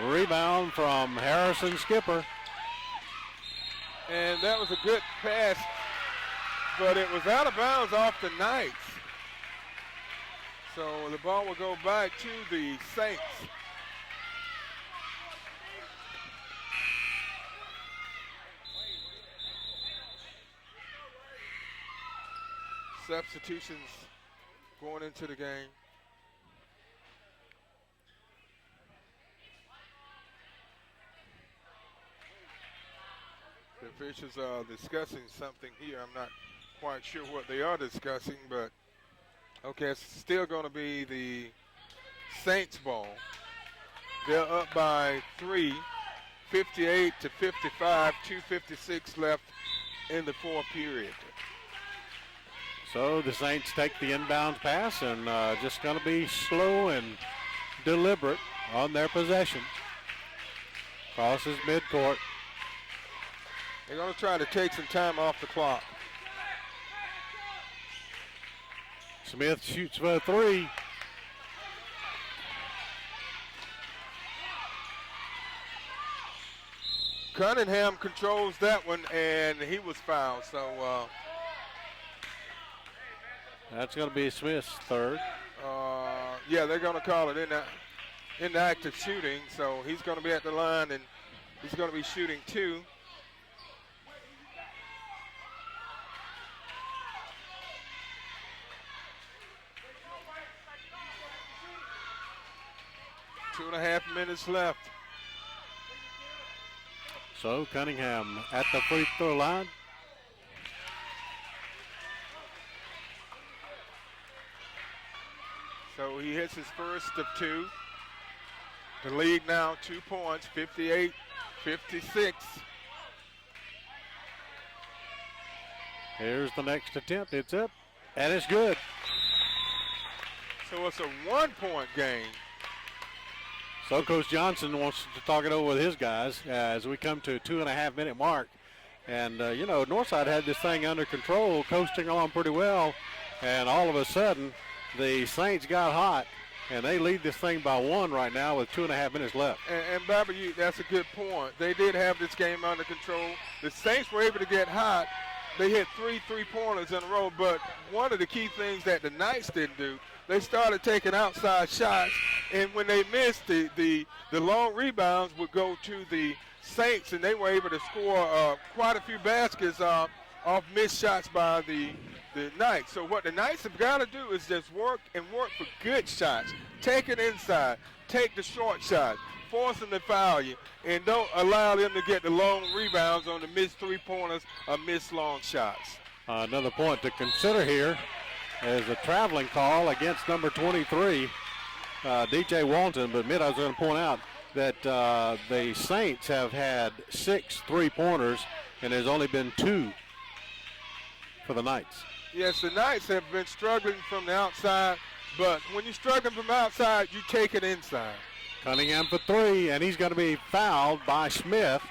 Rebound from Harrison Skipper. And that was a good pass but it was out of bounds off the Knights. So the ball will go back to the Saints. Substitutions going into the game. The officials are discussing something here. I'm not quite sure what they are discussing, but okay, it's still going to be the Saints ball. They're up by 3, 58 to 55, 2:56 left in the fourth period. So the Saints take the inbound pass and just going to be slow and deliberate on their possession. Crosses midcourt. They're going to try to take some time off the clock. Smith shoots for a 3. Cunningham controls that one, and he was fouled. So that's going to be Smith's third. yeah, they're going to call it inactive shooting. So he's going to be at the line, and he's going to be shooting 2. Two and a half minutes left. So Cunningham at the free throw line. So he hits his first of 2. The lead now 2 points, 58-56. Here's the next attempt. It's up, and it's good. So it's a 1-point game. So Coach Johnson wants to talk it over with his guys as we come to a 2.5-minute mark. And, you know, Northside had this thing under control, coasting along pretty well. And all of a sudden, the Saints got hot, and they lead this thing by 1 right now with 2.5 minutes left. And Bobby, that's a good point. They did have this game under control. The Saints were able to get hot. They hit 3 3-pointers in a row, but one of the key things that the Knights didn't do, they started taking outside shots, and when they missed, the long rebounds would go to the Saints, and they were able to score quite a few baskets off missed shots by the Knights. So what the Knights have got to do is just work for good shots. Take it inside. Take the short shot. Force them to foul you, and don't allow them to get the long rebounds on the missed 3-pointers or missed long shots. Another point to consider here is a traveling call against number 23, DJ Walton. But Mitt, I was going to point out that the Saints have had 6 3-pointers, and there's only been 2 for the Knights. Yes, the Knights have been struggling from the outside, but when you're struggling from outside, you take it inside. Cunningham for 3, and he's going to be fouled by Smith.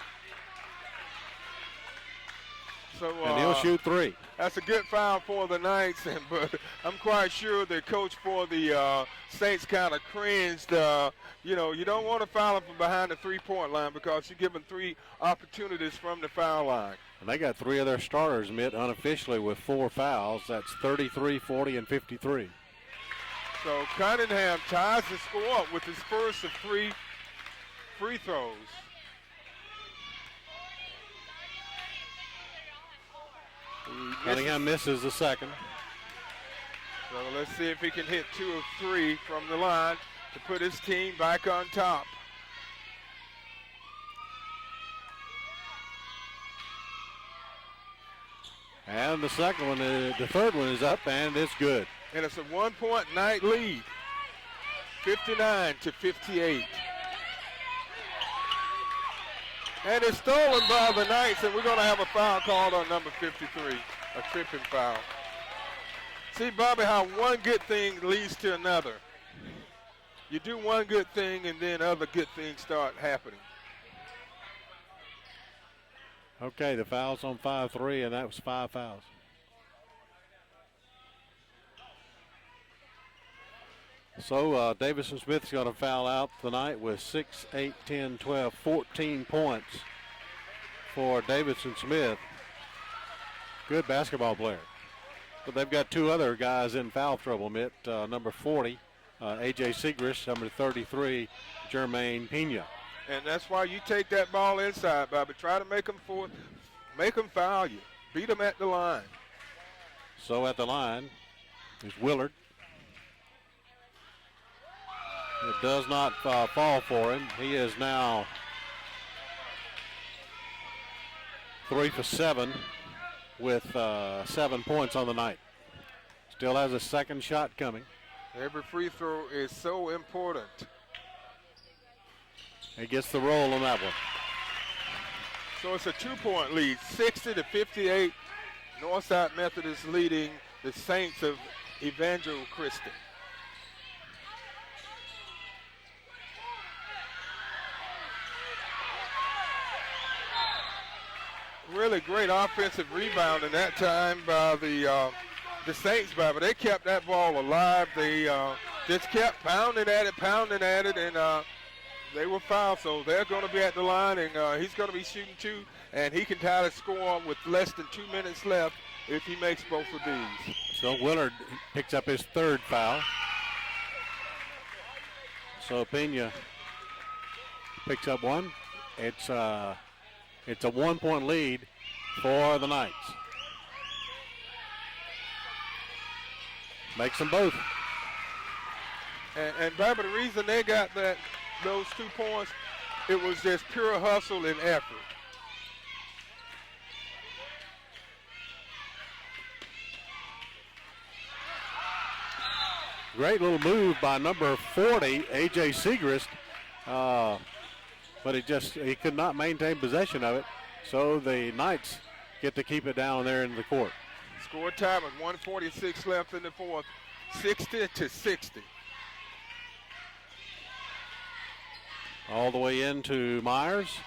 So, and he'll shoot 3. That's a good foul for the Knights, but I'm quite sure the coach for the Saints kind of cringed. You know, you don't want to foul them from behind the 3-point line because you're giving 3 opportunities from the foul line. And they got 3 of their starters, Mitt, unofficially with 4 fouls. That's 33, 40, and 53. So Cunningham ties the score up with his first of 3 free throws. Cunningham misses the second. So let's see if he can hit 2 of 3 from the line to put his team back on top. And the second one, the third one is up, and it's good. And it's a 1-point Knight lead, 59-58. And it's stolen by the Knights, and we're going to have a foul called on number 53, a tripping foul. See, Bobby, how one good thing leads to another. You do one good thing, and then other good things start happening. Okay, the foul's on 5-3, and that was 5 fouls. So Davison Smith's going to foul out tonight with 6, 8, 10, 12, 14 points for Davison Smith. Good basketball player. But they've got two other guys in foul trouble, Mitt. Number 40, A.J. Segrist, number 33, Jermaine Pena. And that's why you take that ball inside, Bobby. Try to make them foul you. Beat them at the line. So at the line is Willard. It does not fall for him. He is now 3 for 7 with 7 points on the night. Still has a second shot coming. Every free throw is so important. He gets the roll on that one. So it's a 2-point lead, 60-58. Northside Methodist leading the Saints of Evangel Christian. Really great offensive rebound in that time by the Saints, but they kept that ball alive. They just kept pounding at it, and they were fouled, so they're going to be at the line, and he's going to be shooting 2, and he can tie the score with less than 2 minutes left if he makes both of these. So Willard picks up his third foul. So Pena picks up one. It's a 1-point lead for the Knights. Makes them both. And Barbara, the reason they got those 2 points, it was just pure hustle and effort. Great little move by number 40, A.J. Segrist, but he could not maintain possession of it, so the Knights get to keep it down there in the court. Score time with 1:46 left in the fourth, 60-60. All the way into Myers.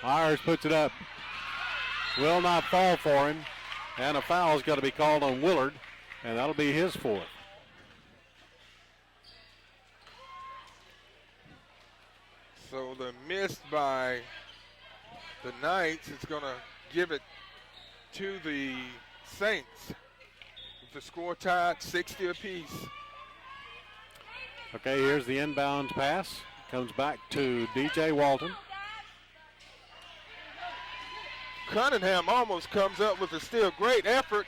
Myers puts it up. Will not fall for him, and a foul's got to be called on Willard, and that'll be his fourth. So the miss by the Knights is going to give it to the Saints. With the score tied 60 apiece. Okay, here's the inbound pass. Comes back to DJ Walton. Cunningham almost comes up with a steal. Great effort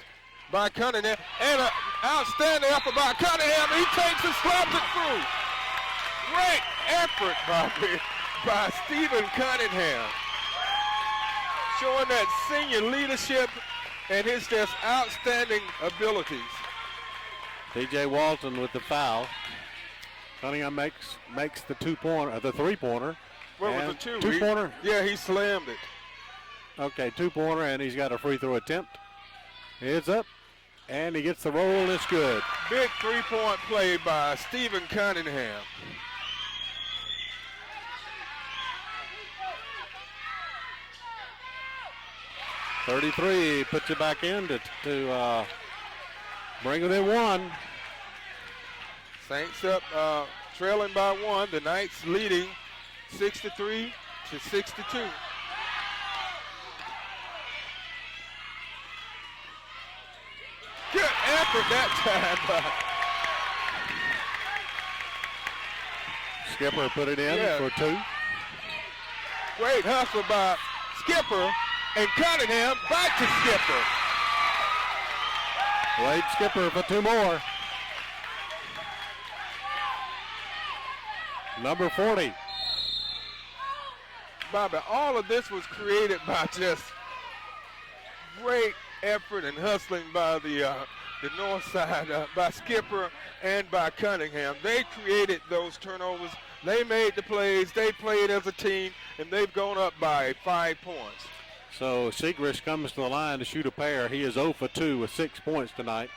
by Cunningham. And an outstanding effort by Cunningham. He takes and slaps it through. Great effort by Stephen Cunningham. Showing that senior leadership and his just outstanding abilities. DJ Walton with the foul. Cunningham makes the 2-pointer, the 3-pointer. What was the 2? 2-pointer? Yeah, he slammed it. Okay, 2-pointer, and he's got a free throw attempt. It's up, and he gets the roll, and it's good. Big 3-point play by Stephen Cunningham. .33 puts it back in to bring it in 1. Saints up, trailing by 1. The Knights leading 63-62. Good effort that time. Skipper put it in for 2. Great hustle by Skipper, and Cunningham back to Skipper. Wade Skipper for 2 more. Number 40. Bobby, all of this was created by just great effort and hustling by the north side, by Skipper and by Cunningham. They created those turnovers. They made the plays. They played as a team, and they've gone up by 5 points. So Segrist comes to the line to shoot a pair. He is 0 for 2 with 6 points tonight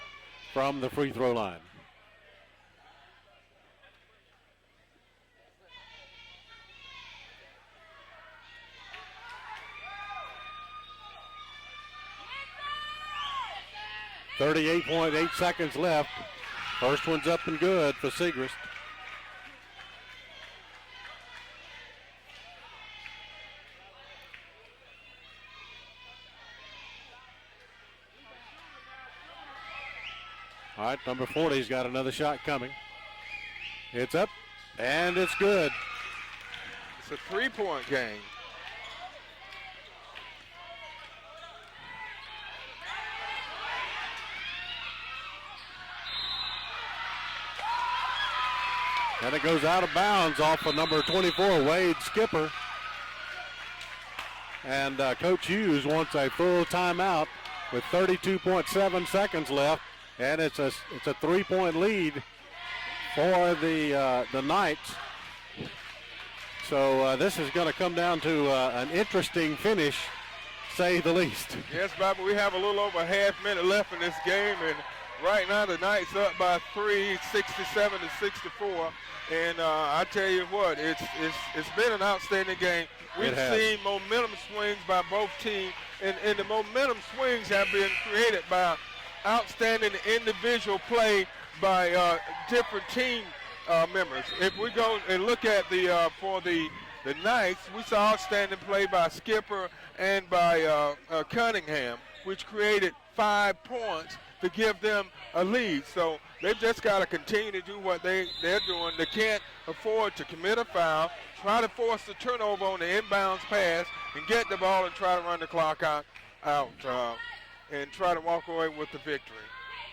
from the free throw line. .38 seconds left. First one's up and good for Segrist. All right, number 40's got another shot coming. It's up, and it's good. It's a three-point game. And it goes out of bounds off of number 24, Wade Skipper. And Coach Hughes wants a full timeout with 32.7 seconds left. And it's a three-point lead for the Knights. So this is going to come down to an interesting finish, say the least. Yes, Bobby, we have a little over a half minute left in this game, and right now the Knights up by 3, 67-64. And I tell you what, it's been an outstanding game. We've seen momentum swings by both teams, and the momentum swings have been created by outstanding individual play by different team members. If we go and look at for the Knights, we saw outstanding play by Skipper and by Cunningham, which created 5 points to give them a lead. So they've just got to continue to do what they're doing. They can't afford to commit a foul, try to force the turnover on the inbounds pass, and get the ball and try to run the clock out and try to walk away with the victory.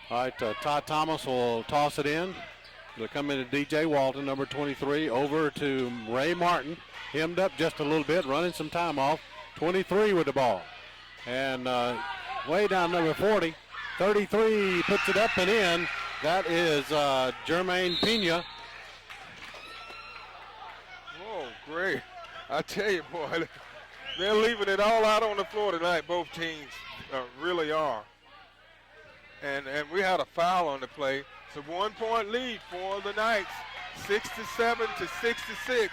All right, Todd Thomas will toss it in. It'll come into DJ Walton, number 23, over to Ray Martin. Hemmed up just a little bit, running some time off. 23 with the ball. And way down number 40. 33 puts it up and in. That is Jermaine Pena. Oh, great. I tell you, boy, they're leaving it all out on the floor tonight. Both teams really are. And we had a foul on the play. It's a 1-point lead for the Knights, 67-66.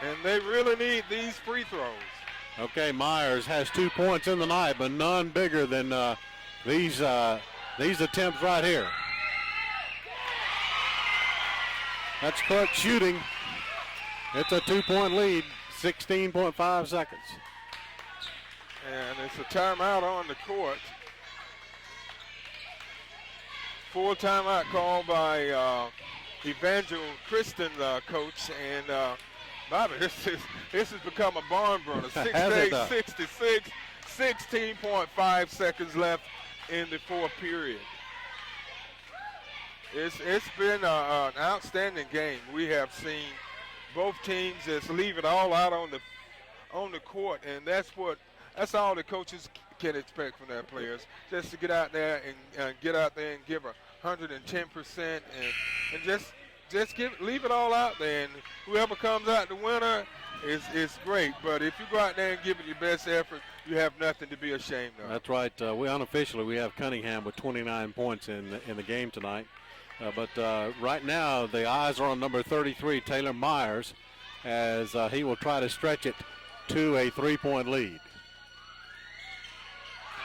And they really need these free throws. Okay, Myers has 2 points in the night, but none bigger than these attempts right here. That's Clark shooting. It's a 2-point lead, 16.5 seconds. And it's a timeout on the court. Full timeout called by Evangel Kristen, coach. And Bobby, this has become a barn burner. 68-66, 16.5 seconds left in the fourth period. It's been an outstanding game. We have seen both teams just leave it all out on the court, and that's all the coaches can expect from their players, just to get out there and give 110% and just leave it all out there, and whoever comes out the winner is great. But if you go out there and give it your best effort, you have nothing to be ashamed of. That's right. We unofficially have Cunningham with 29 points in the game tonight. But right now the eyes are on number 33, Taylor Myers, as he will try to stretch it to a 3-point lead.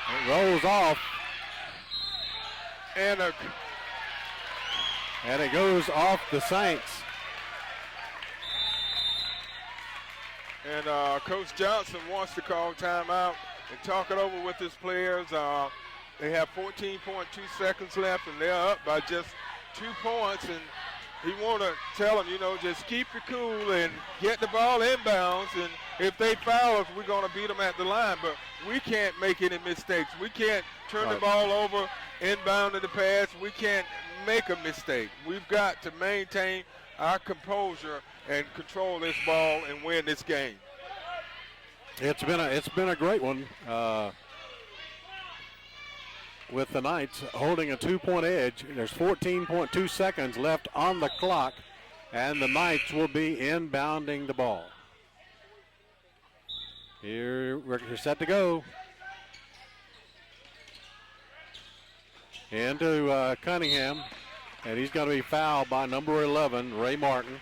It rolls off. And it goes off the Saints. And Coach Johnson wants to call timeout and talk it over with his players. They have 14.2 seconds left, and they're up by just 2 points. And he want to tell them, just keep your cool and get the ball inbounds. And if they foul us, we're going to beat them at the line. But we can't make any mistakes. We can't turn the ball over, inbound to the pass. We can't make a mistake. We've got to maintain our composure and control this ball and win this game. It's been a great one with the Knights holding a 2-point edge. There's 14.2 seconds left on the clock, and the Knights will be inbounding the ball. Here we're set to go. Into Cunningham, and he's going to be fouled by number 11, Ray Martin.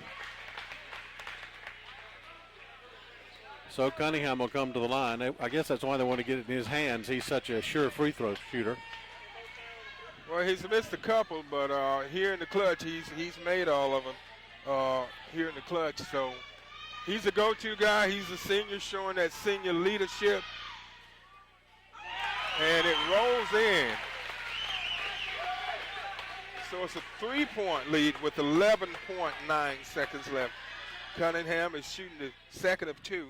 So Cunningham will come to the line. I guess that's why they want to get it in his hands. He's such a sure free throw shooter. Well, he's missed a couple, but here in the clutch, he's made all of them here in the clutch. So he's a go-to guy. He's a senior, showing that senior leadership. And it rolls in. So it's a 3-point lead with 11.9 seconds left. Cunningham is shooting the second of 2.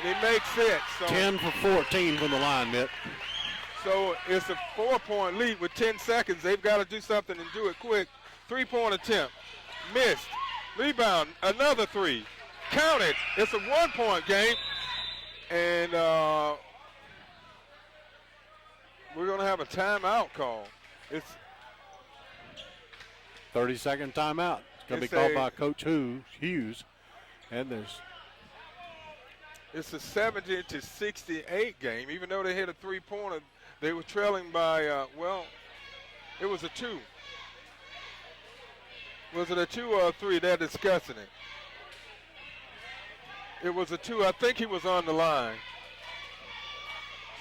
And he makes it. So 10 for 14 from the line, Mitt. So it's a 4-point lead with 10 seconds. They've got to do something and do it quick. 3-point attempt. Missed. Rebound. Another 3. Count it. It's a 1-point game. And we're going to have a timeout call. It's 30-second timeout. It's going to be called by Coach Hughes. And it's a 70-68 game. Even though they hit a 3-pointer, they were trailing by, it was a 2. Was it a 2 or a 3? They're discussing it. It was a 2. I think he was on the line.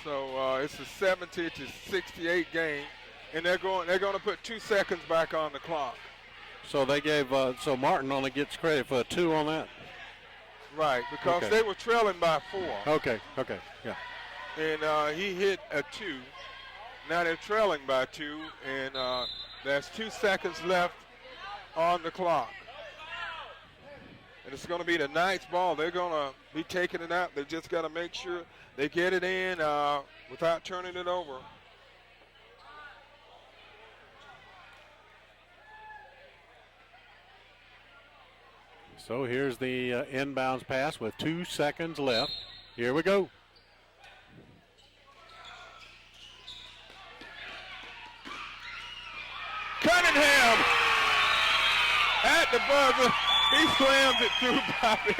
So it's a 70-68 game, and they're going to put 2 seconds back on the clock. So they gave so Martin only gets credit for a 2 on that. Right, because they were trailing by 4. Okay, yeah. And he hit a 2. Now they're trailing by 2, and there's 2 seconds left on the clock. And it's going to be the Knights' ball. They're going to be taking it out. They just got to make sure they get it in without turning it over. So here's the inbounds pass with 2 seconds left. Here we go. Cunningham at the buzzer. He slams it through Bobby.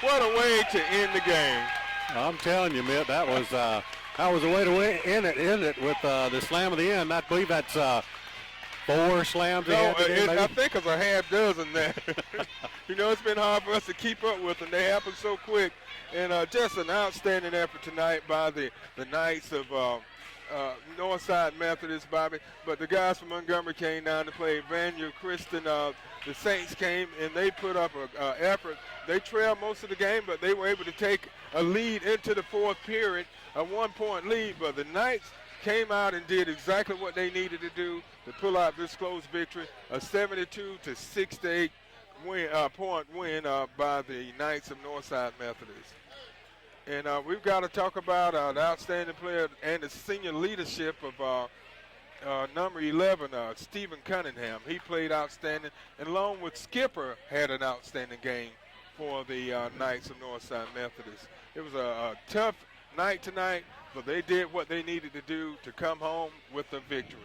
What a way to end the game. I'm telling you, Mitt, that was a way to end it with the slam of the end. I believe that's 4 slams. No, I think it's a half dozen there. You know, it's been hard for us to keep up with them. They happen so quick. And just an outstanding effort tonight by the Knights of Northside Methodist, Bobby. But the guys from Montgomery came down to play. Evangel, Kristen, the Saints came, and they put up an effort. They trailed most of the game, but they were able to take a lead into the 4th period, a 1-point lead. But the Knights came out and did exactly what they needed to do to pull out this close victory, a 72-68 point win by the Knights of Northside Methodist. And we've got to talk about the outstanding player and the senior leadership of number 11, Stephen Cunningham. He played outstanding, and along with Skipper, had an outstanding game for the Knights of Northside Methodist. It was a tough night tonight, but they did what they needed to do to come home with a victory.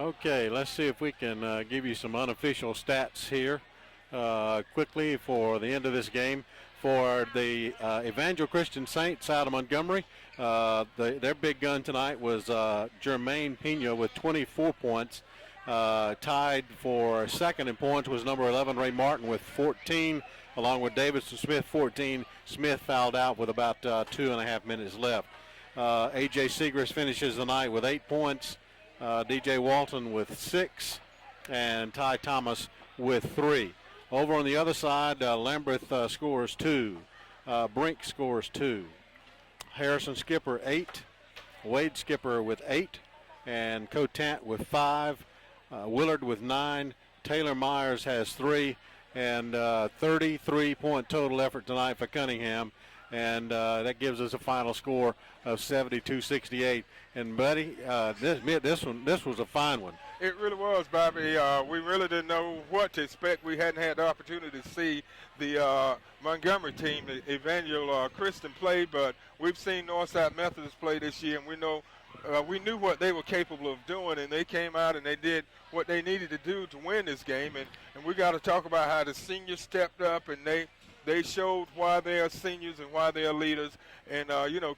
Okay, let's see if we can give you some unofficial stats here quickly for the end of this game. For the Evangel Christian Saints out of Montgomery, their big gun tonight was Jermaine Pena with 24 points. Tied for second in points was number 11, Ray Martin, with 14, along with Davidson Smith, 14. Smith fouled out with about 2.5 minutes left. A.J. Segrist finishes the night with 8 points. D.J. Walton with 6, and Ty Thomas with 3. Over on the other side, Lamberth scores 2. Brink scores 2. Harrison Skipper 8. Wade Skipper with 8. And Cotant with 5. Willard with 9. Taylor Myers has 3. And 33-point total effort tonight for Cunningham. And that gives us a final score of 72-68. And buddy, this was a fine one. It really was, Bobby. We really didn't know what to expect. We hadn't had the opportunity to see the Montgomery team, the Evangel Christian, play, but we've seen Northside Methodist play this year, and we knew what they were capable of doing, and they came out and they did what they needed to do to win this game. And we got to talk about how the seniors stepped up, and they showed why they are seniors and why they are leaders. And,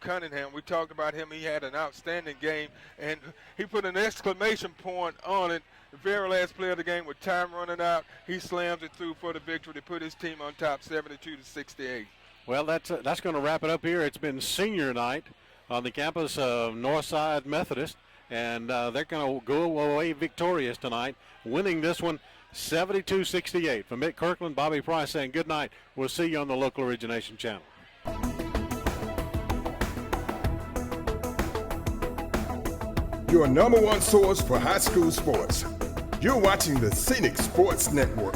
Cunningham, we talked about him. He had an outstanding game, and he put an exclamation point on it. The very last play of the game with time running out, he slams it through for the victory to put his team on top 72-68. Well, that's going to wrap it up here. It's been senior night on the campus of Northside Methodist, and they're going to go away victorious tonight, winning this one 72-68. From Mitt Kirkland, Bobby Price saying good night. We'll see you on the local origination channel. your number one source for high school sports. You're watching the Scenic Sports Network.